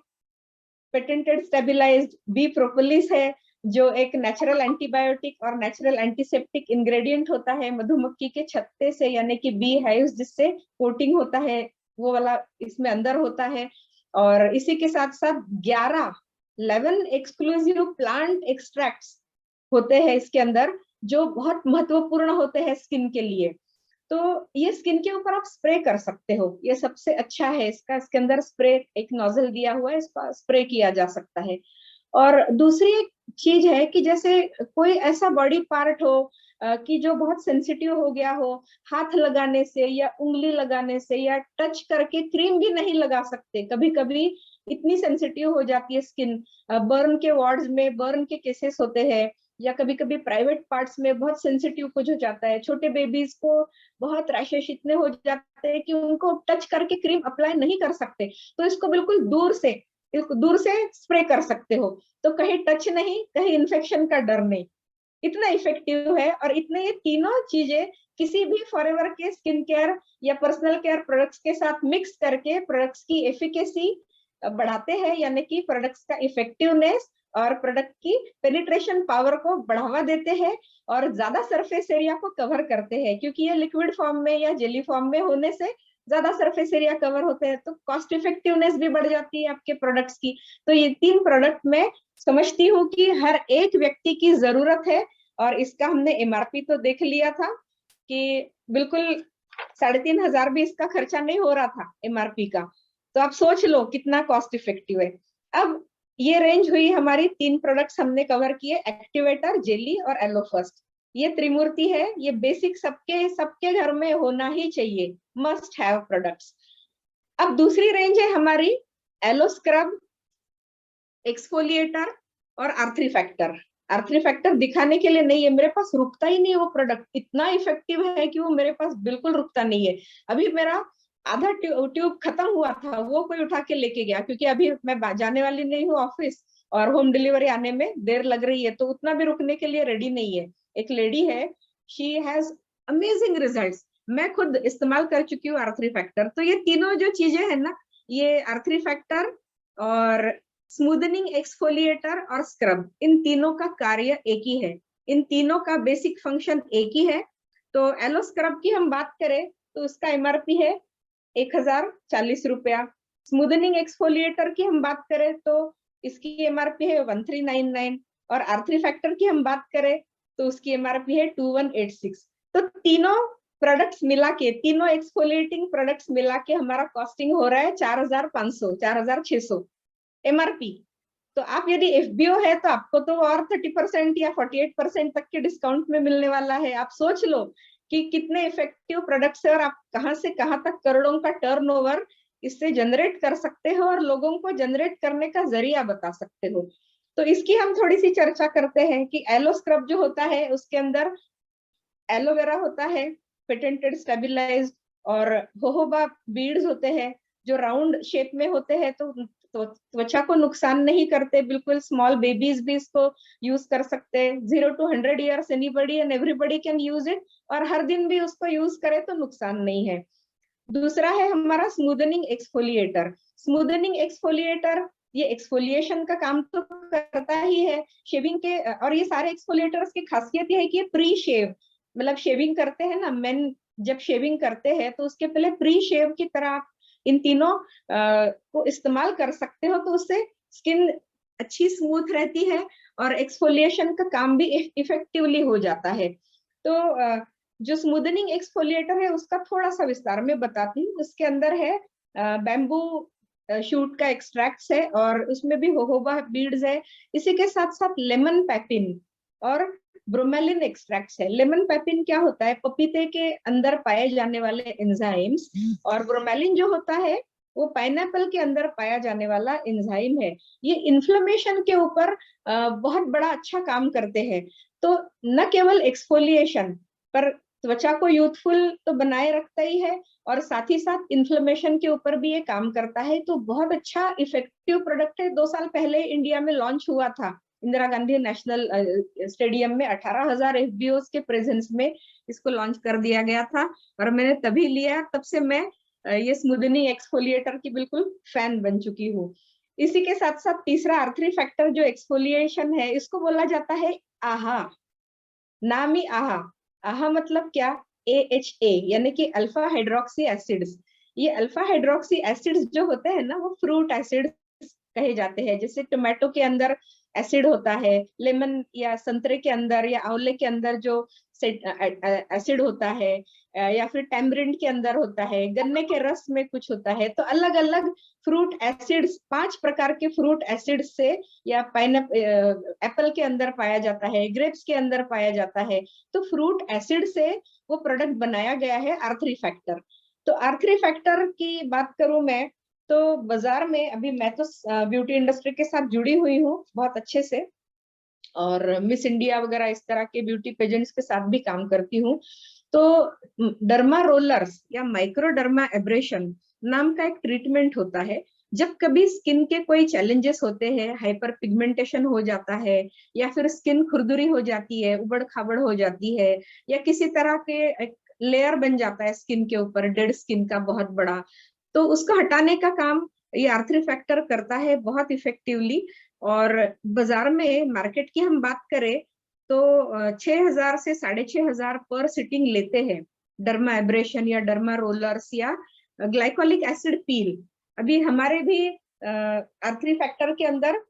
पेटेंटेड स्टेबिलाइज्ड बी प्रोपोलिस है, जो एक नेचुरल एंटीबायोटिक और नेचुरल एंटीसेप्टिक इंग्रेडिएंट होता है, मधुमक्खी के छत्ते से, यानी कि बी हाइव्स जिससे कोटिंग होता है वो वाला इसमें अंदर होता है। और इसी के साथ साथ 11 एक्सक्लूसिव प्लांट एक्सट्रैक्ट्स होते हैं इसके अंदर, जो बहुत महत्वपूर्ण होते हैं स्किन के लिए। तो ये स्किन के ऊपर आप स्प्रे कर सकते हो, ये सबसे अच्छा है इसका। इसके अंदर स्प्रे एक नोजल दिया हुआ है, इसका स्प्रे किया जा सकता है। और दूसरी एक चीज है कि जैसे कोई ऐसा बॉडी पार्ट हो कि जो बहुत सेंसिटिव हो गया हो, हाथ लगाने से या उंगली लगाने से या टच करके, क्रीम भी नहीं लगा सकते कभी कभी, इतनी सेंसिटिव हो जाती है स्किन। बर्न के वार्ड्स में बर्न के केसेस होते हैं, या कभी कभी प्राइवेट पार्ट्स में बहुत सेंसिटिव कुछ हो जाता है। छोटे बेबीज को बहुत रैशेस इतने हो जाते हैं कि उनको टच करके क्रीम अप्लाई नहीं कर सकते, तो इसको बिल्कुल दूर से स्प्रे कर सकते हो। तो कहीं टच नहीं, कहीं इन्फेक्शन का डर नहीं, इतना इफेक्टिव है। और इतने ये तीनों चीजें किसी भी फॉरएवर के स्किन केयर या पर्सनल केयर प्रोडक्ट्स के साथ मिक्स करके प्रोडक्ट्स की एफिकेसी बढ़ाते हैं, यानी कि प्रोडक्ट्स का इफेक्टिवनेस और प्रोडक्ट की पेनिट्रेशन पावर को बढ़ावा देते हैं, और ज्यादा सरफेस एरिया को कवर करते हैं, क्योंकि ये लिक्विड फॉर्म में या जेली फॉर्म में होने से ज्यादा सरफेस एरिया कवर होते हैं, तो कॉस्ट इफेक्टिवनेस भी बढ़ जाती है आपके प्रोडक्ट्स की। तो ये 3 प्रोडक्ट मैं समझती हूँ कि हर एक व्यक्ति की जरूरत है। और इसका हमने एमआरपी तो देख लिया था कि बिल्कुल 3,500 भी इसका खर्चा नहीं हो रहा था एमआरपी का। तो आप सोच लो कितना कॉस्ट इफेक्टिव है। अब ये रेंज हुई हमारी, 3 प्रोडक्ट्स हमने कवर किए, एक्टिवेटर, जेली और एलो फर्स्ट। ये त्रिमूर्ति है, ये बेसिक सबके सबके घर में होना ही चाहिए, मस्ट हैव प्रोडक्ट्स। अब दूसरी रेंज है हमारी एलो स्क्रब, एक्सफोलिएटर और आर्थरी फैक्टर। आर्थरी फैक्टर दिखाने के लिए नहीं है, मेरे पास रुकता ही नहीं है वो प्रोडक्ट, इतना इफेक्टिव है कि वो मेरे पास बिल्कुल रुकता नहीं है। अभी मेरा आधा ट्यूब खत्म हुआ था, वो कोई उठा के लेके गया, क्योंकि अभी मैं जाने वाली नहीं हूँ ऑफिस और होम डिलीवरी आने में देर लग रही है, तो उतना भी रुकने के लिए रेडी नहीं है। एक लेडी है, शी हैज अमेजिंग रिजल्ट्स। मैं खुद इस्तेमाल कर चुकी हूँ आर्थरी फैक्टर। तो ये तीनों जो चीजें है ना, ये आर्थरी फैक्टर और स्मूदनिंग एक्सफोलिएटर और स्क्रब, इन तीनों का कार्य एक ही है, इन तीनों का बेसिक फंक्शन एक ही है। तो एलो स्क्रब की हम बात करें तो उसका एमआरपी है 1040 रुपया। स्मूदनिंग एक्सफोलिएटर की हम बात करें तो इसकी एमआरपी है 1399, और आर्थरी फैक्टर की हम बात करें तो उसकी एमआरपी है 2186। तो तीनों प्रोडक्ट्स मिला के, तीनों एक्सफोलिएटिंग प्रोडक्ट्स मिला के हमारा कॉस्टिंग हो रहा है 4500, 4600 एमआरपी। तो आप यदि एफबीओ है तो आपको तो और 30% या 48% तक के डिस्काउंट में मिलने वाला है। आप सोच लो कि कितने इफेक्टिव प्रोडक्ट्स है, और आप कहां से कहां तक करोड़ों का टर्नओवर इससे जनरेट कर सकते हो और लोगों को जनरेट करने का जरिया बता सकते हो। तो इसकी हम थोड़ी सी चर्चा करते हैं कि एलो स्क्रब जो होता है उसके अंदर एलोवेरा होता है, पेटेंटेड स्टेबलाइज्ड, और जोहोबा बीड्स होते हैं जो राउंड शेप में होते हैं, तो त्वचा को नुकसान नहीं करते बिल्कुल। स्मॉल बेबीज भी इसको यूज कर सकते हैं। 0 to 100 years anybody and everybody can use it, और हर दिन भी उसको यूज करे तो नुकसान नहीं है। दूसरा है हमारा स्मूदनिंग एक्सफोलिएटर। स्मूदनिंग एक्सफोलिएटर ये एक्सफोलिएशन का काम तो करता ही है शेविंग के, और ये सारे एक्सफोलिएटर्स की खासियत ये है कि ये प्री शेव, मतलब शेविंग करते हैं ना, मेन जब शेविंग करते हैं तो उसके पहले प्री शेव की तरह आप इन तीनों को इस्तेमाल कर सकते हो, तो उससे स्किन अच्छी स्मूथ रहती है और एक्सफोलिएशन का काम भी इफेक्टिवली हो जाता है। तो जो स्मूदनिंग एक्सफोलिएटर है उसका थोड़ा सा विस्तार में बताती हूँ। उसके अंदर है बैम्बू शूट का एक्सट्रैक्ट्स है, और उसमें भी जोहोबा बीड्स है। इसी के साथ साथ लेमन पेपिन और ब्रोमेलिन एक्सट्रैक्ट्स है। लेमन पेपिन क्या होता है? पपीते के अंदर पाए जाने वाले एंजाइम्स, और ब्रोमेलिन जो होता है वो पाइनएप्पल के अंदर पाया जाने वाला एंजाइम है। ये इन्फ्लेमेशन के ऊपर बहुत बड़ा अच्छा काम करते हैं। तो न केवल एक्सफोलिएशन पर त्वचा को यूथफुल तो बनाए रखता ही है, और साथ ही साथ इन्फ्लेमेशन के ऊपर भी ये काम करता है। तो बहुत अच्छा इफेक्टिव प्रोडक्ट है। 2 साल पहले इंडिया में लॉन्च हुआ था इंदिरा गांधी नेशनल स्टेडियम में, 18,000 एफबीओ के प्रेजेंस में इसको लॉन्च कर दिया गया था, और मैंने तभी लिया। तब से मैं ये स्मूदनिंग एक्सफोलिएटर की बिल्कुल फैन बन चुकी हूँ। इसी के साथ साथ तीसरा आर्थरी फैक्टर जो एक्सफोलिएशन है, इसको बोला जाता है आहा। नाम ही आहा। आहा मतलब क्या? AHA यानी कि अल्फा हाइड्रोक्सी एसिड्स। ये अल्फा हाइड्रोक्सी एसिड्स जो होते हैं ना, वो फ्रूट एसिड कहे जाते हैं। जैसे टोमेटो के अंदर एसिड होता है, लेमन या संतरे के अंदर या आंवले के अंदर जो एसिड होता है, या फिर टैमरिंड के अंदर होता है, गन्ने के रस में कुछ होता है। तो अलग अलग फ्रूट एसिड्स, 5 प्रकार के फ्रूट एसिड से, या एप्पल के अंदर पाया जाता है, ग्रेप्स के अंदर पाया जाता है। तो फ्रूट एसिड से वो प्रोडक्ट बनाया गया है आर्थरी फैक्टर। तो आर्थरी फैक्टर की बात करूं मैं, तो बाजार में अभी मैं तो ब्यूटी इंडस्ट्री के साथ जुड़ी हुई हूँ बहुत अच्छे से, और मिस इंडिया वगैरह इस तरह के ब्यूटी पेजेंट्स के साथ भी काम करती हूँ। तो डर्मा रोलर्स या माइक्रोडर्मा एब्रेशन नाम का एक ट्रीटमेंट होता है। जब कभी स्किन के कोई चैलेंजेस होते हैं, हाइपर पिगमेंटेशन हो जाता है, या फिर स्किन खुरदुरी हो जाती है, उबड़ खाबड़ हो जाती है, या किसी तरह के लेयर बन जाता है स्किन के ऊपर, डेड स्किन का बहुत बड़ा, तो उसको हटाने का काम ये आर्थरी फैक्टर करता है बहुत इफेक्टिवली। और बाजार में मार्केट की हम बात करें तो 6,000 से 6,500 पर सिटिंग लेते हैं डर्मा एब्रेशन या डर्मा रोलर्स या ग्लाइकोलिक एसिड पील। अभी हमारे भी आर्थरी फैक्टर के अंदर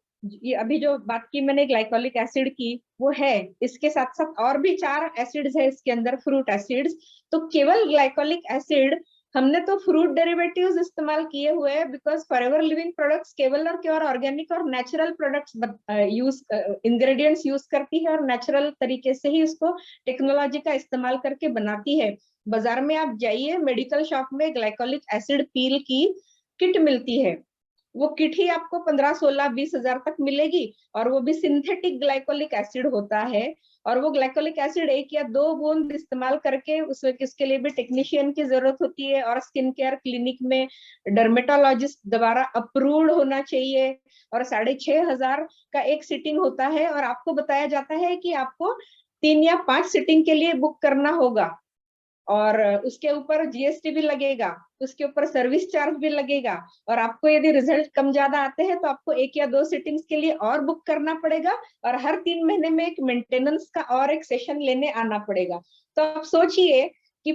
ये अभी जो बात की मैंने ग्लाइकोलिक एसिड की वो है, इसके साथ साथ और भी 4 एसिड्स है इसके अंदर, फ्रूट एसिड्स। तो केवल ग्लाइकोलिक एसिड हमने तो फ्रूट डेरिवेटिव्स इस्तेमाल किए हुए हैं, बिकॉज फॉरएवर लिविंग प्रोडक्ट्स केवल और केवल ऑर्गेनिक और natural products use ingredients use करती है, और नेचुरल तरीके से ही उसको टेक्नोलॉजी का इस्तेमाल करके बनाती है। बाजार में आप जाइए, मेडिकल शॉप में ग्लाइकोलिक एसिड पील की किट मिलती है। वो किट ही आपको 15, 16, 20,000 तक मिलेगी, और वो भी सिंथेटिक ग्लाइकोलिक एसिड होता है। और वो ग्लाइकोलिक एसिड 1 या 2 बूंद इस्तेमाल करके, उसमें किसके लिए भी टेक्नीशियन की जरूरत होती है, और स्किन केयर क्लिनिक में डर्मेटोलॉजिस्ट द्वारा अप्रूव्ड होना चाहिए, और 6,500 का एक सिटिंग होता है, और आपको बताया जाता है कि आपको 3 या 5 सिटिंग के लिए बुक करना होगा। और उसके ऊपर जीएसटी भी लगेगा, उसके ऊपर सर्विस चार्ज भी लगेगा, और आपको यदि रिजल्ट कम ज्यादा आते हैं तो आपको 1 या 2 सिटिंग्स के लिए और बुक करना पड़ेगा, और हर 3 महीने में एक मेंटेनेंस का और एक सेशन लेने आना पड़ेगा। तो आप सोचिए कि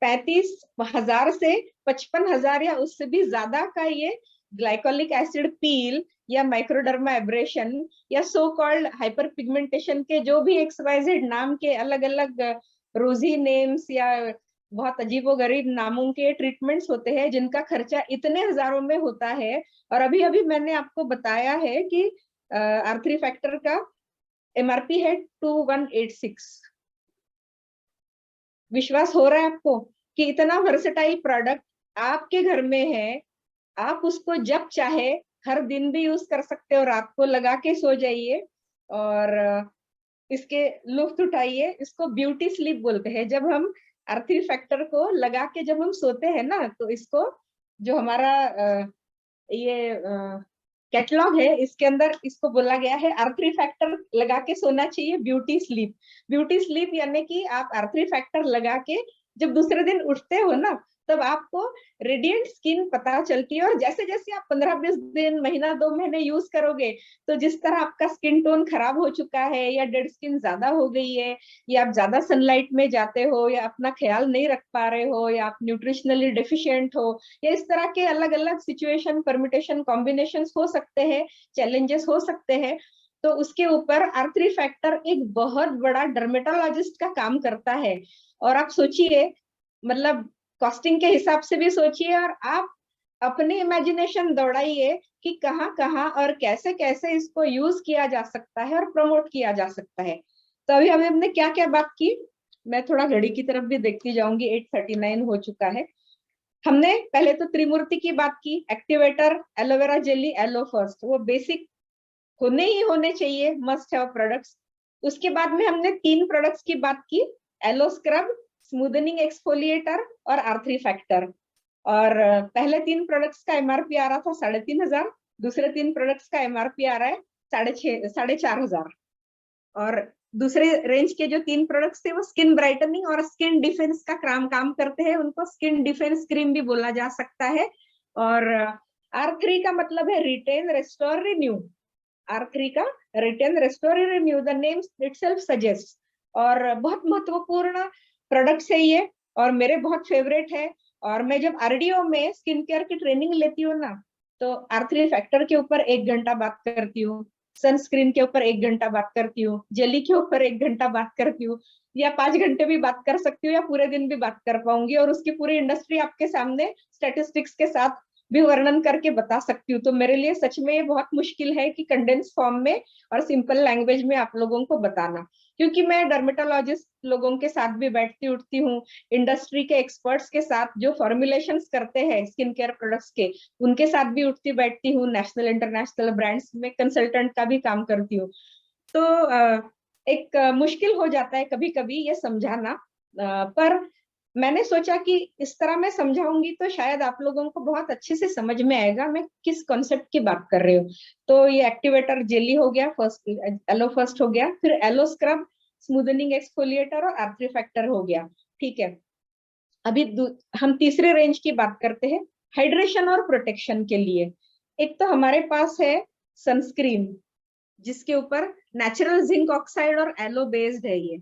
35,000 से 55,000 या उससे भी ज्यादा का ये ग्लाइकोलिक एसिड पील या माइक्रोडर्मा एब्रेशन या सो कॉल्ड हाइपर पिगमेंटेशन के जो भी XYZ नाम के अलग अलग रोजी नेम्स या बहुत अजीबोगरीब नामों के ट्रीटमेंट्स होते हैं, जिनका खर्चा इतने हजारों में होता है। और अभी अभी मैंने आपको बताया है कि R3 फैक्टर का MRP है 2186। विश्वास हो रहा है आपको कि इतना वर्सेटाइल प्रोडक्ट आपके घर में है, आप उसको जब चाहे हर दिन भी यूज कर सकते हो, रात को लगा के सो जाइए और इसके लुत्फ उठाइए। इसको ब्यूटी स्लीप बोलते हैं। जब हम R3 फैक्टर को लगा के जब हम सोते हैं ना, तो इसको जो हमारा ये कैटलॉग है, इसके अंदर इसको बोला गया है R3 फैक्टर लगा के सोना चाहिए ब्यूटी स्लीप। ब्यूटी स्लीप यानी कि आप R3 फैक्टर लगा के जब दूसरे दिन उठते हो ना, तब आपको रेडिएंट स्किन पता चलती है। और जैसे जैसे आप 15-20 दिन, महीना, 2 महीने यूज करोगे, तो जिस तरह आपका स्किन टोन खराब हो चुका है, या डेड स्किन ज्यादा हो गई है, या आप ज्यादा सनलाइट में जाते हो, या अपना ख्याल नहीं रख पा रहे हो, या आप न्यूट्रिशनली डेफिशिएंट हो, या इस तरह के अलग अलग सिचुएशन, परम्यूटेशन, कॉम्बिनेशन हो सकते हैं, चैलेंजेस हो सकते हैं, तो उसके ऊपर R3 फैक्टर एक बहुत बड़ा डर्मेटोलॉजिस्ट का काम करता है। और आप सोचिए, मतलब कॉस्टिंग के हिसाब से भी सोचिए, और आप अपनी इमेजिनेशन दौड़ाइए कि कहाँ कहाँ और कैसे कैसे इसको यूज किया जा सकता है और प्रमोट किया जा सकता है। तो अभी हमने क्या क्या बात की, मैं थोड़ा घड़ी की तरफ भी देखती जाऊंगी, 8:39 हो चुका है। हमने पहले तो त्रिमूर्ति की बात की, activator, aloe vera jelly, yellow first, वो बेसिक होने ही होने चाहिए, मस्ट हैव प्रोडक्ट्स। उसके बाद में हमने 3 प्रोडक्ट्स की बात की, एलो स्क्रब, स्मूदनिंग एक्सफोलिएटर और R3 फैक्टर। और पहले 3 प्रोडक्ट्स का MRP आ रहा था 3,500, दूसरे 3 प्रोडक्ट्स का MRP आ रहा है 4,500। और दूसरे रेंज के जो 3 प्रोडक्ट्स थे वो स्किन ब्राइटनिंग और स्किन डिफेंस का काम करते हैं, उनको स्किन डिफेंस क्रीम भी बोला जा सकता है। और R3 का मतलब है रिटेन, रेस्टोर, रिन्यू। R3 का retain, restore, renew, the name itself suggest. और बहुत महत्वपूर्ण प्रोडक्ट्स है ये, और मेरे बहुत फेवरेट है। और मैं जब RDO में स्किन केयर की ट्रेनिंग लेती हूँ ना, तो R3 फैक्टर के ऊपर 1 घंटा बात करती हूँ, सनस्क्रीन के ऊपर 1 घंटा बात करती हूँ, जेली के ऊपर 1 घंटा बात करती हूँ, या 5 घंटे भी बात कर सकती हूँ, या पूरे दिन भी बात कर पाऊंगी, और उसकी पूरी इंडस्ट्री आपके सामने स्टैटिस्टिक्स के साथ भी वर्णन करके बता सकती हूँ। तो मेरे लिए सच में ये बहुत मुश्किल है कि कंडेंस फॉर्म में और सिंपल लैंग्वेज में आप लोगों को बताना, क्योंकि मैं डर्मेटोलॉजिस्ट लोगों के साथ भी बैठती उठती हूँ, इंडस्ट्री के एक्सपर्ट्स के साथ जो फॉर्मुलेशंस करते हैं स्किन केयर प्रोडक्ट्स के, उनके साथ भी उठती बैठती हूँ, नेशनल इंटरनेशनल ब्रांड्स में कंसल्टेंट का भी काम करती हूँ। तो एक मुश्किल हो जाता है कभी कभी ये समझाना, पर मैंने सोचा कि इस तरह मैं समझाऊंगी तो शायद आप लोगों को बहुत अच्छे से समझ में आएगा मैं किस कॉन्सेप्ट की बात कर रही हूँ। तो ये एक्टिवेटर जेली हो गया, फर्स्ट एलो फर्स्ट हो गया, फिर एलो स्क्रब, स्मूदनिंग एक्सफोलिएटर और R3 फैक्टर हो गया। ठीक है, अभी हम तीसरे रेंज की बात करते हैं, हाइड्रेशन और प्रोटेक्शन के लिए। एक तो हमारे पास है सनस्क्रीन, जिसके ऊपर नेचुरल जिंक ऑक्साइड और एलो बेस्ड है ये।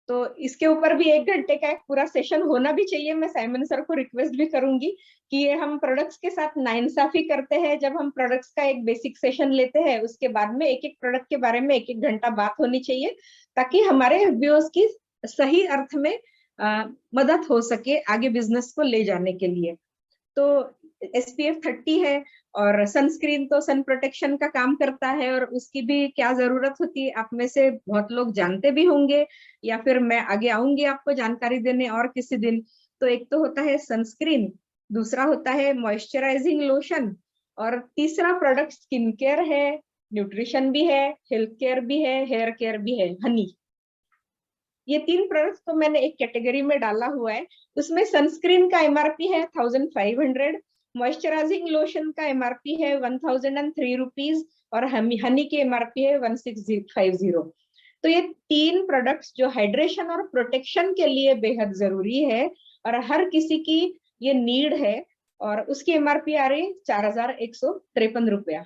तो इसके ऊपर भी 1 घंटे का एक पूरा सेशन होना भी चाहिए। मैं साइमन सर को रिक्वेस्ट भी करूंगी कि ये हम प्रोडक्ट्स के साथ नाइंसाफी करते हैं, जब हम प्रोडक्ट्स का एक बेसिक सेशन लेते हैं, उसके बाद में एक एक प्रोडक्ट के बारे में 1-1 घंटा बात होनी चाहिए, ताकि हमारे व्यूअर्स की सही अर्थ में मदद हो सके आगे बिजनेस को ले जाने के लिए। तो SPF 30 है, और सनस्क्रीन तो सन प्रोटेक्शन का काम करता है, और उसकी भी क्या जरूरत होती है आप में से बहुत लोग जानते भी होंगे, या फिर मैं आगे आऊंगी आपको जानकारी देने और किसी दिन। तो एक तो होता है सनस्क्रीन, दूसरा होता है मॉइस्चराइजिंग लोशन, और तीसरा प्रोडक्ट स्किन केयर है, न्यूट्रिशन भी है, हेल्थ केयर भी है, हेयर केयर भी है, हनी। ये 3 प्रोडक्ट्स तो मैंने एक कैटेगरी में डाला हुआ है। उसमें सनस्क्रीन का MRP है 1,500, मॉइस्चराइजिंग लोशन का MRP है 1,003 रुपीज, और हनी की MRP है 1,650। तो ये 3 प्रोडक्ट्स जो हाइड्रेशन और प्रोटेक्शन के लिए बेहद जरूरी है और हर किसी की ये नीड है, और उसकी एमआरपी आ रही 4153 रुपया।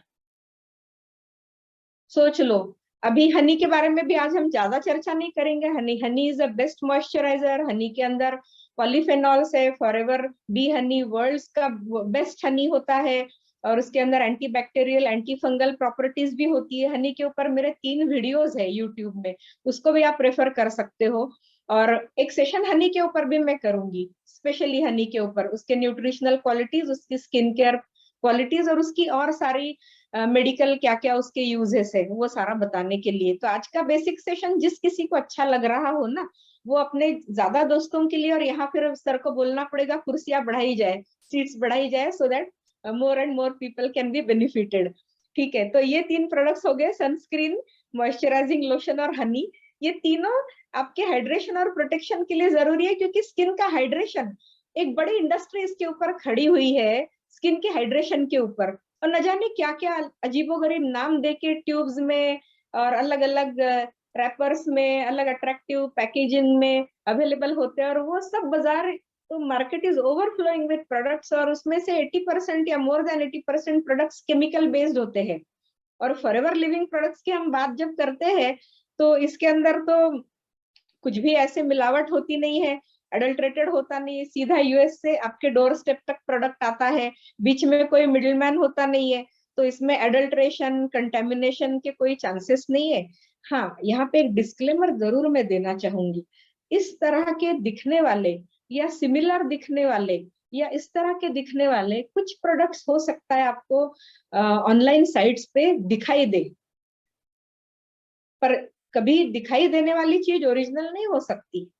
सोच लो। अभी हनी के बारे में भी आज हम ज्यादा चर्चा नहीं करेंगे। Honey is the best moisturiser. Honey के अंदर पॉलीफेनॉल्स है, फॉरएवर बी हनी वर्ल्ड का बेस्ट हनी होता है, और उसके अंदर anti bacterial anti fungal properties भी होती है। हनी के ऊपर मेरे 3 वीडियोस है यूट्यूब में, उसको भी आप रेफर कर सकते हो। और एक सेशन हनी के ऊपर भी मैं करूंगी, स्पेशली हनी के ऊपर, उसके न्यूट्रिशनल क्वालिटीज, उसकी स्किन केयर क्वालिटीज, और उसकी और सारी मेडिकल क्या क्या उसके यूजेस है, वो सारा बताने के लिए। तो आज का बेसिक सेशन जिस किसी को अच्छा लग रहा हो ना, वो अपने ज्यादा दोस्तों के लिए, और यहाँ फिर सर को बोलना पड़ेगा कुर्सियां बढ़ाई जाए, सीट्स बढ़ाई जाए, so that more and more people can be benefited. ठीक है, तो ये 3 प्रोडक्ट्स हो गए, सनस्क्रीन, मॉइस्चराइजिंग लोशन और हनी। ये तीनों आपके हाइड्रेशन और प्रोटेक्शन के लिए जरूरी है, क्योंकि स्किन का हाइड्रेशन, एक बड़ी इंडस्ट्री इसके ऊपर खड़ी हुई है, स्किन के हाइड्रेशन के ऊपर। और न जाने क्या क्या अजीबोगरीब नाम देके ट्यूब्स में और अलग अलग रैपर्स में, अलग अट्रैक्टिव पैकेजिंग में अवेलेबल होते हैं, और वो सब बाजार, तो market is overflowing with products, और उसमें से 80% या more than 80% products chemical based होते हैं। और फॉरएवर लिविंग प्रोडक्ट्स की हम बात जब करते हैं, तो इसके अंदर तो कुछ भी ऐसे मिलावट होती नहीं है, अडल्ट्रेटेड होता नहीं है, सीधा यूएस से आपके डोर स्टेप तक प्रोडक्ट आता है, बीच में कोई मिडिलमैन होता नहीं है, तो इसमें अडल्ट्रेशन कंटेमिनेशन के कोई चांसेस नहीं है। हाँ, यहाँ पे एक डिस्क्लेमर जरूर मैं देना चाहूंगी, इस तरह के दिखने वाले या सिमिलर दिखने वाले या इस तरह के दिखने वाले कुछ प्रोडक्ट्स हो सकता है आपको ऑनलाइन साइट्स पे दिखाई दे, पर कभी दिखाई देने वाली चीज ओरिजिनल नहीं हो सकती,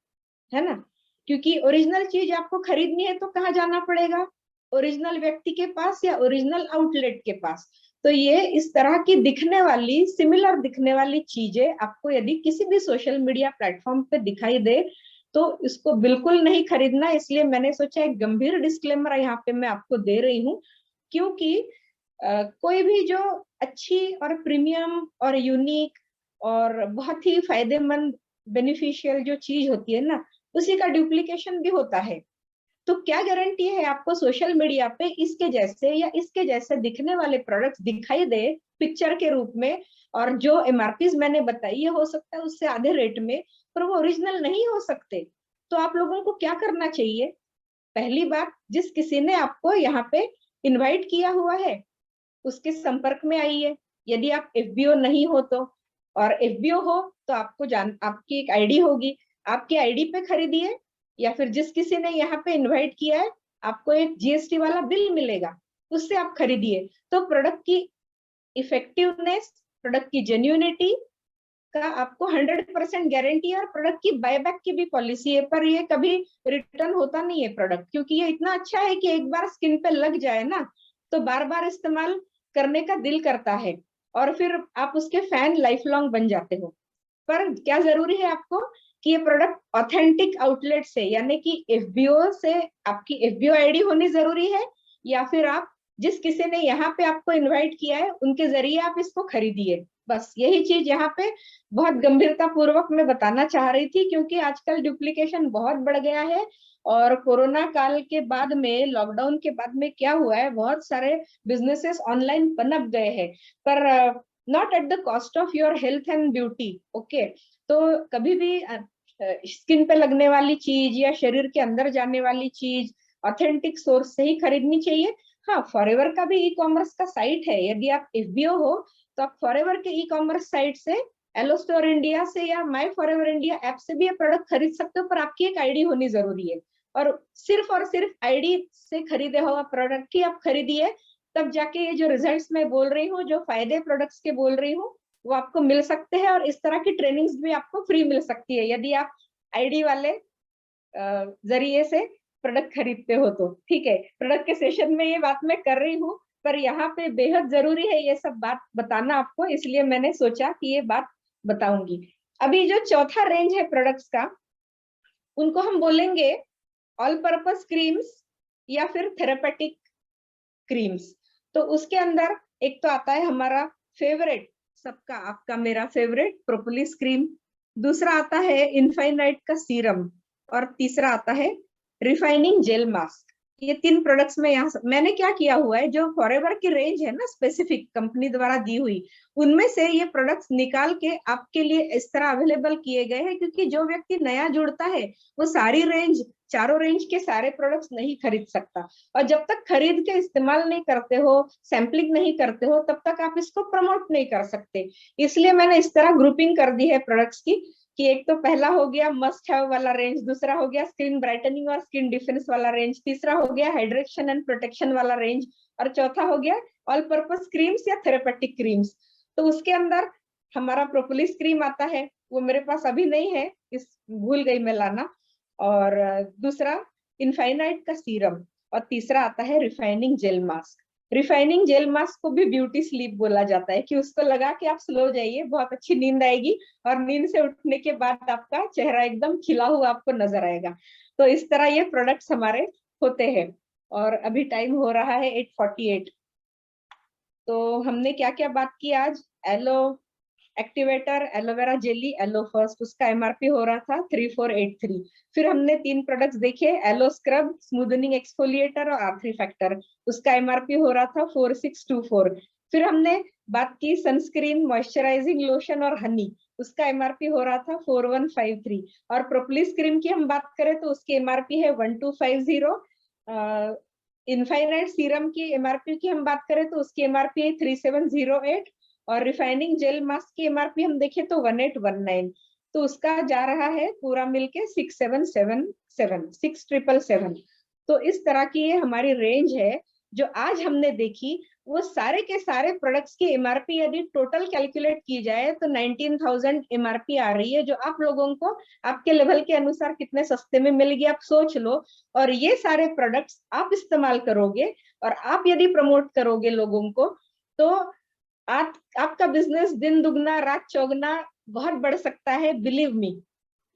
है ना। क्योंकि ओरिजिनल चीज आपको खरीदनी है तो कहाँ जाना पड़ेगा? ओरिजिनल व्यक्ति के पास या ओरिजिनल आउटलेट के पास। तो ये इस तरह की दिखने वाली, सिमिलर दिखने वाली चीजें आपको यदि किसी भी सोशल मीडिया प्लेटफॉर्म पे दिखाई दे, तो इसको बिल्कुल नहीं खरीदना। इसलिए मैंने सोचा एक गंभीर डिस्क्लेमर यहाँ पे मैं आपको दे रही हूँ, क्योंकि कोई भी जो अच्छी और प्रीमियम और यूनिक और बहुत ही फायदेमंद बेनिफिशियल जो चीज होती है ना, उसी का डुप्लीकेशन भी होता है। तो क्या गारंटी है आपको सोशल मीडिया पे इसके जैसे या इसके जैसे दिखने वाले प्रोडक्ट्स दिखाई दे पिक्चर के रूप में, और जो एमआरपी मैंने बताई है हो सकता है उससे आधे रेट में, पर वो ओरिजिनल नहीं हो सकते। तो आप लोगों को क्या करना चाहिए? पहली बात, जिस किसी ने आपको यहाँ पे इनवाइट किया हुआ है उसके संपर्क में आइए, यदि आप एफबीओ नहीं हो तो। और एफबीओ हो तो आपकी एक आईडी होगी, आपकी आईडी पे खरीदिए, या फिर जिस किसी ने यहाँ पे इनवाइट किया है आपको एक जीएसटी वाला बिल मिलेगा, उससे आप खरीदिए। तो प्रोडक्ट की इफेक्टिवनेस, प्रोडक्ट की जेन्युइनिटी का आपको 100% गारंटी है, और प्रोडक्ट की बायबैक की भी पॉलिसी है, पर ये कभी रिटर्न होता नहीं है प्रोडक्ट, क्योंकि ये इतना अच्छा है कि एक बार स्किन पे लग जाए ना तो बार बार इस्तेमाल करने का दिल करता है, और फिर आप उसके फैन लाइफ लॉन्ग बन जाते हो। पर क्या जरूरी है आपको कि ये प्रोडक्ट ऑथेंटिक आउटलेट से, यानी कि एफबीओ से, आपकी एफबीओ आईडी होनी जरूरी है, या फिर आप जिस किसी ने यहाँ पे आपको इनवाइट किया है उनके जरिए आप इसको खरीदिए। बस यही चीज यहाँ पे बहुत गंभीरता पूर्वक मैं बताना चाह रही थी, क्योंकि आजकल डुप्लीकेशन बहुत बढ़ गया है। और कोरोना काल के बाद में, लॉकडाउन के बाद में क्या हुआ है, बहुत सारे बिजनेसेस ऑनलाइन पनप गए हैं, पर not at the cost of your health and beauty. Okay, तो कभी भी स्किन पे लगने वाली चीज या शरीर के अंदर जाने वाली चीज ऑथेंटिक सोर्स से ही खरीदनी चाहिए। हाँ, फॉरएवर का भी ई कॉमर्स का साइट है, यदि आप एफबीओ हो तो आप फॉरएवर के ई कॉमर्स साइट से, एलो स्टोर इंडिया से या माई फॉरएवर इंडिया ऐप से भी ये प्रोडक्ट खरीद सकते हो, पर आपकी एक आईडी होनी जरूरी है। और सिर्फ आईडी से खरीदे हुआ प्रोडक्ट ही आप खरीदिए, तब जाके ये जो रिजल्ट्स मैं बोल रही हूँ, जो फायदे प्रोडक्ट्स के बोल रही हूँ, वो आपको मिल सकते हैं। और इस तरह की ट्रेनिंग्स भी आपको फ्री मिल सकती है यदि आप आईडी वाले जरिए से प्रोडक्ट खरीदते हो तो। ठीक है, प्रोडक्ट के सेशन में ये बात मैं कर रही हूँ, पर यहाँ पे बेहद जरूरी है ये सब बात बताना आपको, इसलिए मैंने सोचा कि ये बात बताऊंगी। अभी जो चौथा रेंज है प्रोडक्ट्स का, उनको हम बोलेंगे ऑल पर्पस क्रीम्स या फिर थेरापेटिक क्रीम्स। तो उसके अंदर एक तो आता है हमारा फेवरेट, सबका आपका मेरा फेवरेट, प्रोपोलिस क्रीम। दूसरा आता है इनफाइनाइट का सीरम, और तीसरा आता है रिफाइनिंग जेल मास्क। ये 3 प्रोडक्ट्स में यहाँ मैंने क्या किया हुआ है, जो फॉरएवर की रेंज है ना स्पेसिफिक कंपनी द्वारा दी हुई, उनमें से ये प्रोडक्ट्स निकाल के आपके लिए इस तरह अवेलेबल किए गए हैं, क्योंकि जो व्यक्ति नया जुड़ता है वो सारी रेंज, चारों रेंज के सारे प्रोडक्ट्स नहीं खरीद सकता, और जब तक खरीद के इस्तेमाल नहीं करते हो, सैम्पलिंग नहीं करते हो, तब तक आप इसको प्रमोट नहीं कर सकते। इसलिए मैंने इस तरह ग्रुपिंग कर दी है प्रोडक्ट्स की, कि एक तो पहला हो गया मस्ट हैव वाला रेंज, दूसरा हो गया स्किन ब्राइटनिंग और स्किन डिफेंस वाला रेंज, तीसरा हो गया हाइड्रेशन एंड प्रोटेक्शन वाला रेंज, और चौथा हो गया ऑल पर्पस क्रीम्स या थेरेपेटिक क्रीम्स। तो उसके अंदर हमारा प्रोपोलिस क्रीम आता है, वो मेरे पास अभी नहीं है, इस भूल गई मैं लाना, और दूसरा इनफाइनाइट का सीरम, और तीसरा आता है refining gel mask. Refining gel mask को भी ब्यूटी स्लीप बोला जाता है, कि उसको लगा के आप स्लो जाइए, बहुत अच्छी नींद आएगी, और नींद से उठने के बाद आपका चेहरा एकदम खिला हुआ आपको नजर आएगा। तो इस तरह ये प्रोडक्ट्स हमारे होते हैं। और अभी टाइम हो रहा है 8:48। तो हमने क्या क्या बात की आज? Yellow activator, aloe vera jelly, yellow first, उसका एमआरपी हो रहा था 3483। फिर हमने 3 प्रोडक्ट्स देखे, एलो स्क्रब, स्मूदनिंग एक्सफोलिएटर और आर्थरी फैक्टर, उसका एमआरपी हो रहा था 4624। फिर हमने बात की सनस्क्रीन, मॉइस्चराइजिंग लोशन और हनी, उसका एमआरपी हो रहा था 4153। और प्रोपोलिस क्रीम की हम बात करें तो उसकी एमआरपी है 1250। इनफाइनाइट सीरम की एमआरपी की हम बात करें तो उसकी एमआरपी है 3708। और रिफाइनिंग जेल मास्क की एमआरपी हम देखें तो 1819। तो उसका जा रहा है पूरा मिलके 6777। तो इस तरह की ये हमारी रेंज है जो आज हमने देखी। वो सारे के सारे प्रोडक्ट्स की एमआरपी यदि टोटल कैलकुलेट की जाए तो 19,000 एमआरपी आ रही है, जो आप लोगों को आपके लेवल के अनुसार कितने सस्ते में मिलेगी आप सोच लो। और ये सारे प्रोडक्ट्स आप इस्तेमाल करोगे और आप यदि प्रमोट करोगे लोगों को, तो आपका बिजनेस दिन दुगना रात चौगुना बहुत बढ़ सकता है, बिलीव मी।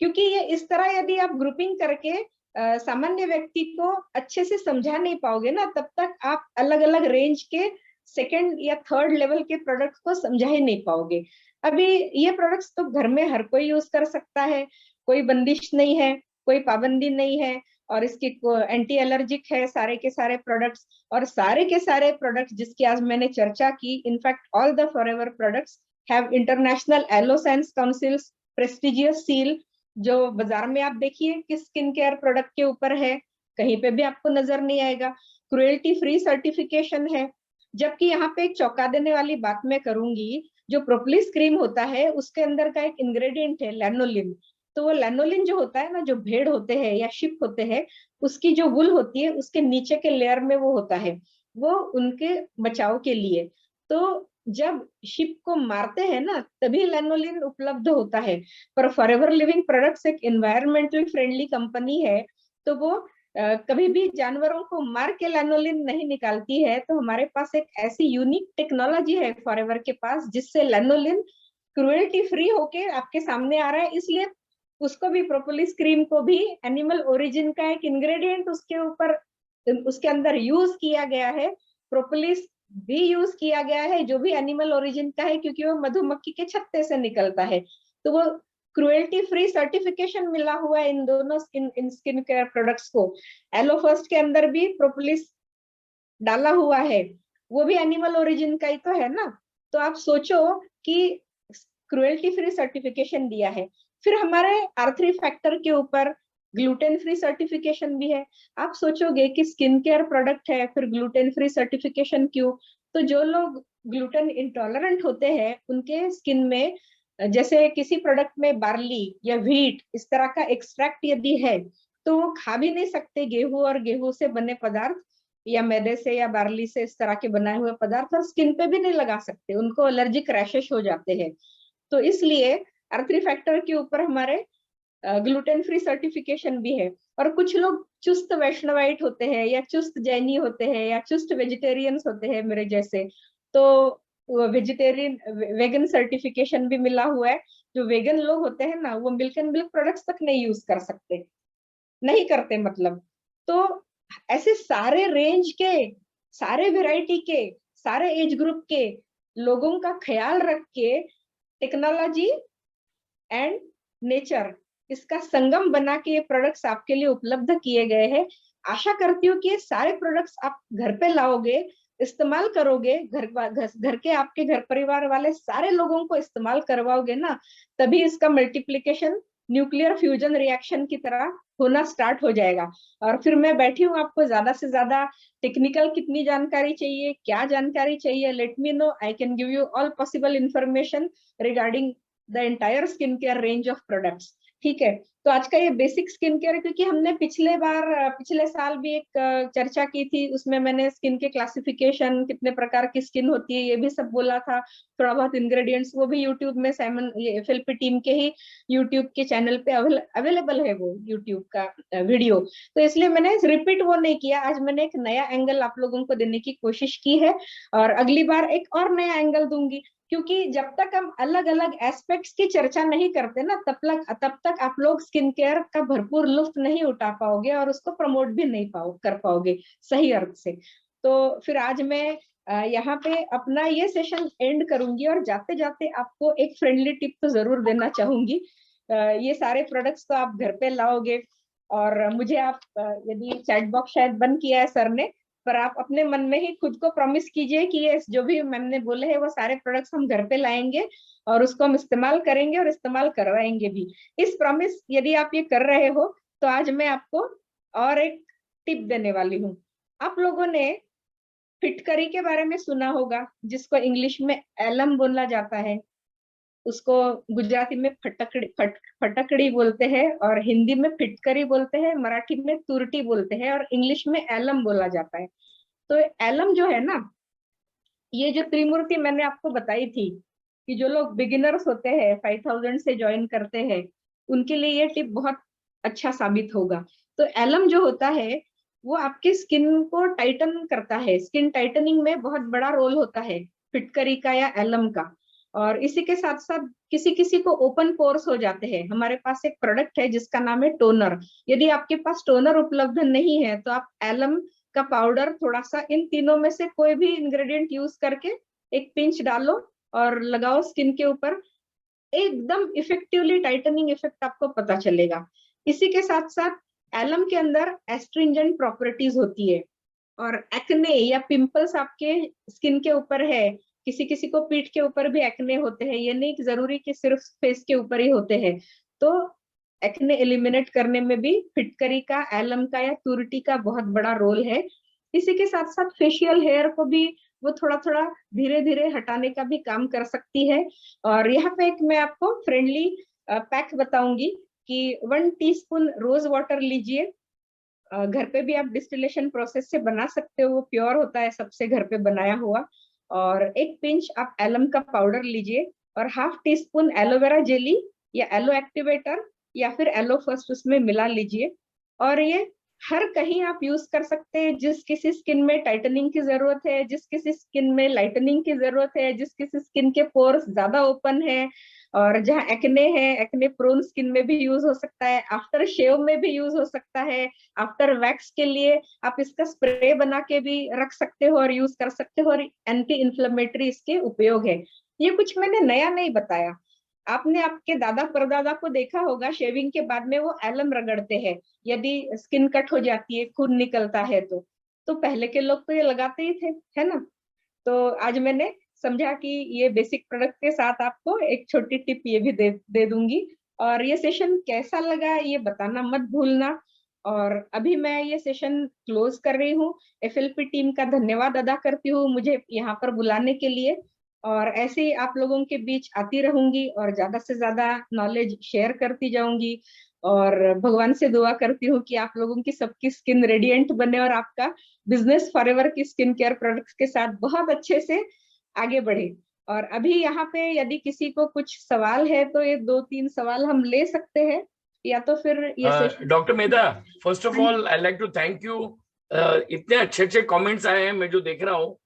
क्योंकि ये इस तरह यदि आप ग्रुपिंग करके सामान्य व्यक्ति को अच्छे से समझा नहीं पाओगे ना, तब तक आप अलग अलग रेंज के सेकंड या थर्ड लेवल के प्रोडक्ट्स को समझा ही नहीं पाओगे। अभी ये प्रोडक्ट्स तो घर में हर कोई यूज कर सकता है, कोई बंदिश नहीं है, कोई पाबंदी नहीं है, और इसकी एंटी एलर्जिक है सारे के सारे प्रोडक्ट्स। और सारे के सारे प्रोडक्ट्स जिसकी आज मैंने चर्चा की, in fact all the forever products have international aloe science council prestigious seal, जो बाजार में आप देखिए कि स्किन केयर प्रोडक्ट के ऊपर है, कहीं पे भी आपको नजर नहीं आएगा। क्रुएल्टी फ्री सर्टिफिकेशन है। जबकि यहाँ पे एक चौंका देने वाली बात मैं करूंगी, जो प्रोपोलिस क्रीम होता है उसके अंदर का एक इंग्रेडिएंट है लैनोलिन। तो वो लैनोलिन जो होता है ना, जो भेड़ होते हैं या शिप होते हैं, उसकी जो वुल होती है उसके नीचे के लेयर में वो होता है, वो उनके बचाव के लिए। तो जब शिप को मारते हैं ना, तभी लैनोलिन उपलब्ध होता है। पर फॉरएवर लिविंग प्रोडक्ट्स एक एनवायरमेंटली फ्रेंडली कंपनी है, तो वो कभी भी जानवरों को मार के लैनोलिन नहीं निकालती है। तो हमारे पास एक ऐसी यूनिक टेक्नोलॉजी है फॉरएवर के पास, जिससे लैनोलिन क्रुएल्टी फ्री होके आपके सामने आ रहा है। इसलिए उसको भी, प्रोपोलिस क्रीम को भी एनिमल ओरिजिन का एक इंग्रेडिएंट उसके ऊपर, उसके अंदर यूज किया गया है। प्रोपोलिस भी यूज किया गया है जो भी एनिमल ओरिजिन का है, क्योंकि वो मधुमक्खी के छत्ते से निकलता है। तो वो क्रुएल्टी फ्री सर्टिफिकेशन मिला हुआ है इन दोनों स्किन केयर प्रोडक्ट्स को। एलो फर्स्ट के अंदर भी प्रोपोलिस डाला हुआ है, वो भी एनिमल ओरिजिन का ही तो है ना। तो आप सोचो कि क्रुएल्टी फ्री सर्टिफिकेशन दिया है। फिर हमारे आर्थरी फैक्टर के ऊपर ग्लूटेन फ्री सर्टिफिकेशन भी है। आप सोचोगे कि स्किन केयर प्रोडक्ट है, फिर ग्लूटेन फ्री सर्टिफिकेशन क्यों? तो जो लोग ग्लूटेन इंटॉलरेंट होते हैं उनके स्किन में, जैसे किसी प्रोडक्ट में बार्ली या व्हीट इस तरह का एक्सट्रैक्ट यदि है, तो वो खा भी नहीं सकते गेहूं और गेहूं से बने पदार्थ, या मैदे से या बार्ली से इस तरह के बनाए हुए पदार्थ, और स्किन पे भी नहीं लगा सकते, उनको एलर्जिक रैशेस हो जाते हैं। तो इसलिए आर्थरी फैक्टर के ऊपर हमारे ग्लूटेन फ्री सर्टिफिकेशन भी है। और कुछ लोग चुस्त वैष्णवाइट होते हैं, या चुस्त जैनी होते हैं, या चुस्त वेजिटेरियंस होते हैं मेरे जैसे, तो वेजिटेरियन वेगन सर्टिफिकेशन भी मिला हुआ है। जो वेगन लोग होते हैं ना, वो मिल्क एंड मिल्क प्रोडक्ट्स तक नहीं यूज कर सकते, नहीं करते मतलब। तो ऐसे सारे रेंज के, सारे वैरायटी के, सारे एज ग्रुप के लोगों का ख्याल रख के टेक्नोलॉजी एंड नेचर, इसका संगम बना के ये प्रोडक्ट्स आपके लिए उपलब्ध किए गए हैं। आशा करती हूँ कि ये सारे प्रोडक्ट्स आप घर पे लाओगे, इस्तेमाल करोगे, घर के आपके घर परिवार वाले सारे लोगों को इस्तेमाल करवाओगे ना, तभी इसका मल्टीप्लिकेशन न्यूक्लियर फ्यूजन रिएक्शन की तरह होना स्टार्ट हो जाएगा। और फिर मैं बैठी हूँ, आपको ज्यादा से ज्यादा टेक्निकल कितनी जानकारी चाहिए, क्या जानकारी चाहिए, let me know, I can give you all possible information regarding the entire skin care range of products. ठीक है, तो आज का ये बेसिक स्किन केयर, क्योंकि हमने पिछले साल भी एक चर्चा की थी, उसमें मैंने स्किन के क्लासिफिकेशन, कितने प्रकार की स्किन होती है, ये भी सब बोला था। थोड़ा बहुत इंग्रेडिएंट्स वो भी यूट्यूब में साइमन एफएलपी टीम के ही यूट्यूब के चैनल पे अवेलेबल है वो यूट्यूब का वीडियो। तो इसलिए मैंने रिपीट वो नहीं किया, आज मैंने एक नया एंगल आप लोगों को देने की कोशिश की है, और अगली बार एक और नया एंगल दूंगी। क्योंकि जब तक हम अलग अलग एस्पेक्ट्स की चर्चा नहीं करते ना, तब तक आप लोग स्किन केयर का भरपूर लुत्फ नहीं उठा पाओगे और उसको प्रमोट भी नहीं कर पाओगे सही अर्थ से। तो फिर आज मैं यहाँ पे अपना ये सेशन एंड करूंगी, और जाते जाते आपको एक फ्रेंडली टिप तो जरूर देना चाहूंगी। ये सारे प्रोडक्ट्स तो आप घर पे लाओगे, और मुझे आप यदि चैट बॉक्स शायद बंद किया है सर ने, पर आप अपने मन में ही खुद को प्रॉमिस कीजिए कि ये जो भी मैंने बोले हैं वो सारे प्रोडक्ट्स हम घर पे लाएंगे और उसको हम इस्तेमाल करेंगे और इस्तेमाल करवाएंगे भी। इस प्रॉमिस यदि आप ये कर रहे हो, तो आज मैं आपको और एक टिप देने वाली हूँ। आप लोगों ने फिटकरी के बारे में सुना होगा, जिसको इंग्लिश में एलम बोला जाता है, उसको गुजराती में फटकड़ी बोलते हैं, और हिंदी में फिटकरी बोलते हैं, मराठी में तुरटी बोलते हैं, और इंग्लिश में एलम बोला जाता है। तो एलम जो है ना, ये जो त्रिमूर्ति मैंने आपको बताई थी, कि जो लोग बिगिनर्स होते हैं, 5000 से ज्वाइन करते हैं, उनके लिए ये टिप बहुत अच्छा साबित होगा। तो एलम जो होता है, वो आपकी स्किन को टाइटन करता है, स्किन टाइटनिंग में बहुत बड़ा रोल होता है फिटकरी का या एलम का। और इसी के साथ साथ किसी किसी को ओपन पोर्स हो जाते हैं। हमारे पास एक प्रोडक्ट है जिसका नाम है टोनर। यदि आपके पास टोनर उपलब्ध नहीं है, तो आप एलम का पाउडर थोड़ा सा इन तीनों में से कोई भी इंग्रेडिएंट यूज करके एक पिंच डालो और लगाओ स्किन के ऊपर, एकदम इफेक्टिवली टाइटनिंग इफेक्ट आपको पता चलेगा। इसी के साथ साथ एलम के अंदर एस्ट्रिंजेंट प्रॉपर्टीज होती है, और एक्ने या पिंपल्स आपके स्किन के ऊपर है, किसी किसी को पीठ के ऊपर भी एक्ने होते हैं, ये नहीं जरूरी कि सिर्फ फेस के ऊपर ही होते हैं, तो एक्ने एलिमिनेट करने में भी फिटकरी का, एलम का या तुरटी का बहुत बड़ा रोल है। इसी के साथ साथ फेशियल हेयर को भी वो थोड़ा थोड़ा धीरे धीरे हटाने का भी काम कर सकती है। और यहाँ पे एक मैं आपको फ्रेंडली पैक बताऊंगी कि 1 टीस्पून रोज वाटर लीजिए, घर पे भी आप डिस्टिलेशन प्रोसेस से बना सकते हो, वो प्योर होता है सबसे घर पे बनाया हुआ। और एक पिंच आप एलम का पाउडर लीजिए, और ½ टीस्पून एलोवेरा जेली या एलो एक्टिवेटर या फिर एलो फर्स्ट उसमें मिला लीजिए। और ये हर कहीं आप यूज कर सकते हैं, जिस किसी स्किन में टाइटनिंग की जरूरत है, जिस किसी स्किन में लाइटनिंग की जरूरत है, जिस किसी स्किन के पोर्स ज्यादा ओपन है, और जहाँ एक्ने है, एक्ने प्रोन स्किन में भी यूज हो सकता है, आफ्टर शेव में भी यूज हो सकता है, आफ्टर वैक्स के लिए आप इसका स्प्रे बना के भी रख सकते हो और यूज कर सकते हो, और एंटी इन्फ्लेमेटरी इसके उपयोग है। ये कुछ मैंने नया नहीं बताया, आपने आपके दादा परदादा को देखा होगा, शेविंग के बाद में वो एलम रगड़ते हैं यदि स्किन कट हो जाती है, खून निकलता है तो पहले के लोग तो ये लगाते ही थे, है ना। तो आज मैंने समझा कि ये बेसिक प्रोडक्ट के साथ आपको एक छोटी टिप ये भी दे दूंगी। और ये सेशन कैसा लगा ये बताना मत भूलना। और अभी मैं ये सेशन क्लोज कर रही हूँ। एफएलपी टीम का धन्यवाद अदा करती हूँ मुझे यहाँ पर बुलाने के लिए, और ऐसे ही आप लोगों के बीच आती रहूंगी और ज्यादा से ज्यादा नॉलेज शेयर करती जाऊंगी। और भगवान से दुआ करती हूँ कि आप लोगों की सबकी स्किन रेडिएंट बने और आपका बिजनेस फॉरएवर की स्किन केयर प्रोडक्ट्स के साथ बहुत अच्छे से आगे बढ़े। और अभी यहाँ पे यदि किसी को कुछ सवाल है तो ये 2-3 सवाल हम ले सकते हैं, या तो फिर ये session. Doctor Mehta, first of all I like to thank you. इतने अच्छे अच्छे कमेंट्स आए हैं, मैं जो देख रहा हूँ,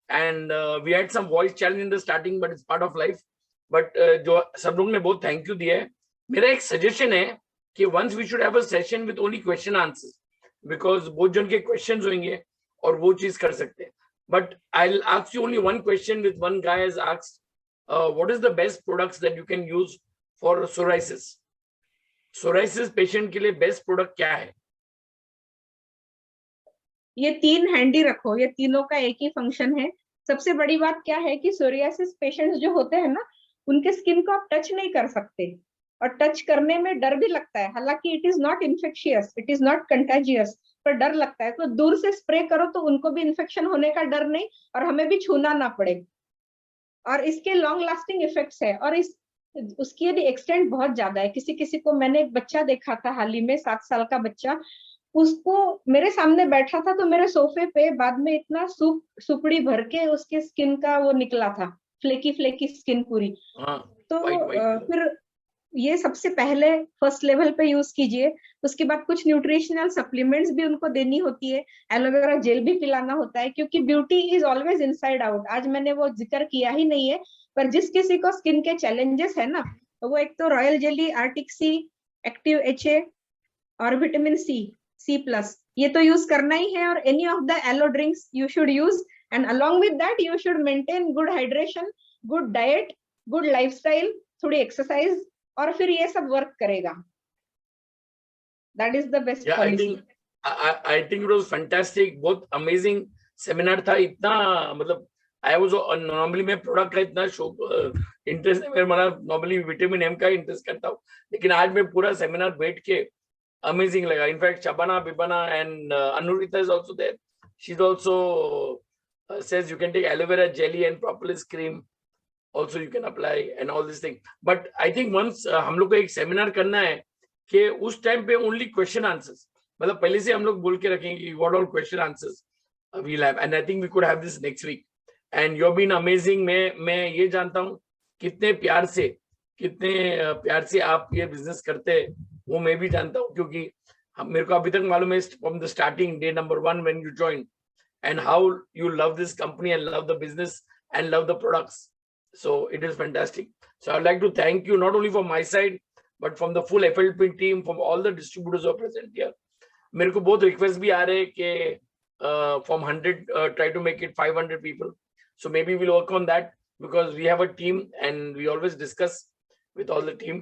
and we had some voice challenge in the starting, but it's part of life. But जो सब लोग ने बहुत थैंक यू दिया है। मेरा एक सजेशन है कि once we should have a session with only question answers, because बहुत जन के क्वेश्चंस होंगे और वो चीज कर सकते हैं। But I will ask you only one question, with one guy has asked what is the best products that you can use for psoriasis. Psoriasis patient के लिए बेस्ट प्रोडक्ट क्या है? ये 3 हैंडी रखो, ये तीनों का एक ही फंक्शन है। सबसे बड़ी बात क्या है कि सोरियासिस पेशेंट्स जो होते हैं ना, उनके स्किन को आप टच नहीं कर सकते, और टच करने में डर भी लगता है। हालांकि it is not infectious, it is not contagious, पर डर लगता है। तो दूर से स्प्रे करो तो उनको भी इन्फेक्शन होने का डर नहीं, और हमें भी छूना ना पड़े। और इसके लॉन्ग लास्टिंग इफेक्ट्स है, और इस उसकी यदि एक्सटेंट बहुत ज्यादा है। किसी किसी को, मैंने एक बच्चा देखा था हाल ही में, 7 साल का बच्चा, उसको मेरे सामने बैठा था तो मेरे सोफे पे बाद में इतना सुपड़ी भर के उसके स्किन का वो निकला था, फ्लेकी फ्लेकी स्किन पूरी। हाँ, तो वाइट फिर ये सबसे पहले फर्स्ट लेवल पे यूज कीजिए। उसके बाद कुछ न्यूट्रिशनल सप्लीमेंट्स भी उनको देनी होती है, एलोवेरा जेल भी पिलाना होता है, क्योंकि beauty is always inside out. आज मैंने वो जिक्र किया ही नहीं है, पर जिस किसी को स्किन के चैलेंजेस है ना, तो वो एक तो royal jelly, arctic sea, active HA और विटामिन C+, ये तो यूज करना ही है। और any of the aloe drinks you should use, and along with that you should maintain good hydration, good diet, good lifestyle, थोड़ी एक्सरसाइज, और फिर ये सब वर्क करेगा। That is the best policy. I think it was fantastic, बहुत amazing seminar था। इतना मतलब आई वाज नॉर्मली मैं प्रोडक्ट का इतना इंटरेस्ट है मेरा, नॉर्मली विटामिन M का इंटरेस्ट करता हूँ, लेकिन आज मैं पूरा सेमिनार बैठ के अमेजिंग लगा। In fact Shabana, Bibana and Anurita is also there. She's also says you can take aloe vera jelly and propolis cream also you can apply and all this thing. But I think once हम लोग को एक seminar करना है कि उस time पे only question answers, मतलब पहले से हम लोग बोल के रखेंगे कि what all question answers we'll have, and I think we could have this next week. And you've been amazing. मैं ये जानता हूँ कितने प्यार से आप ये बिजनेस करते हैं, वो मैं भी जानता हूँ, क्योंकि मेरे को अभी तक मालूम है from the starting day number 1 when you joined, and how you love this company and love the business and love the products. So it is fantastic. So I'd like to thank you not only from my side but from the full FLP team, from all the distributors who are present here. मेरे को बहुत request भी आ रहे हैं कि from 100 try to make it 500 people. So maybe we'll work on that, because we have a team and we always discuss with all the team,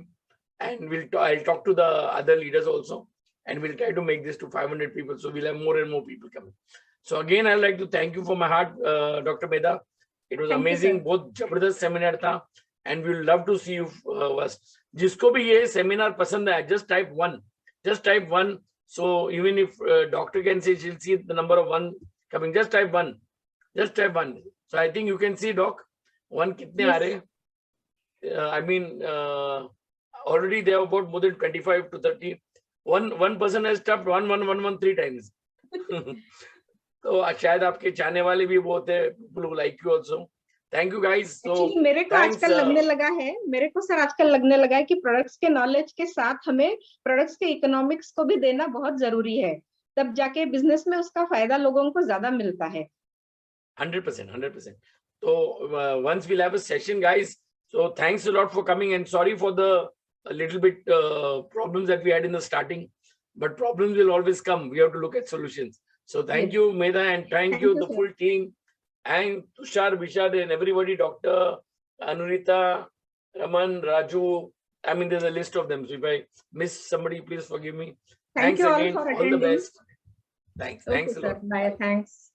and I'll talk to the other leaders also, and we'll try to make this to 500 people. So we'll have more and more people coming. So again, I'd like to thank you from my heart, Dr. Mehta. It was amazing. बहुत जबरदस्त seminar था, and we would love to see you first. जिसको भी ये seminar पसंद है, just type 1. So even if doctor can say she'll see the number of 1 coming, just type 1. So I think you can see, doc, 1 कितने आ रहे? I mean, already they have about more than 25 to 30. One person has tapped 1 3 times. तो शायद आपके चाहने वाले भी बहुत है, people who like you also. Thank you guys. So मेरे को आजकल लगने लगा है कि प्रोडक्ट्स के नॉलेज के साथ हमें प्रोडक्ट्स के इकोनॉमिक्स को भी देना बहुत जरूरी है, तब जाके बिजनेस में उसका फायदा लोगों को ज्यादा मिलता है। 100%. So once we'll have a session, guys. So thanks a lot for coming, and sorry for the little bit problems that we had in the starting, but problems will always come. We have to look at solutions. So thank you, Mehta, and thank you the full team, and Tushar, Vishad, and everybody, Dr. Anurita, Raman, Raju. I mean, there's a list of them. So if I miss somebody, please forgive me. Thank you again. All for attending. the best. Thanks a lot. Bye. Thanks.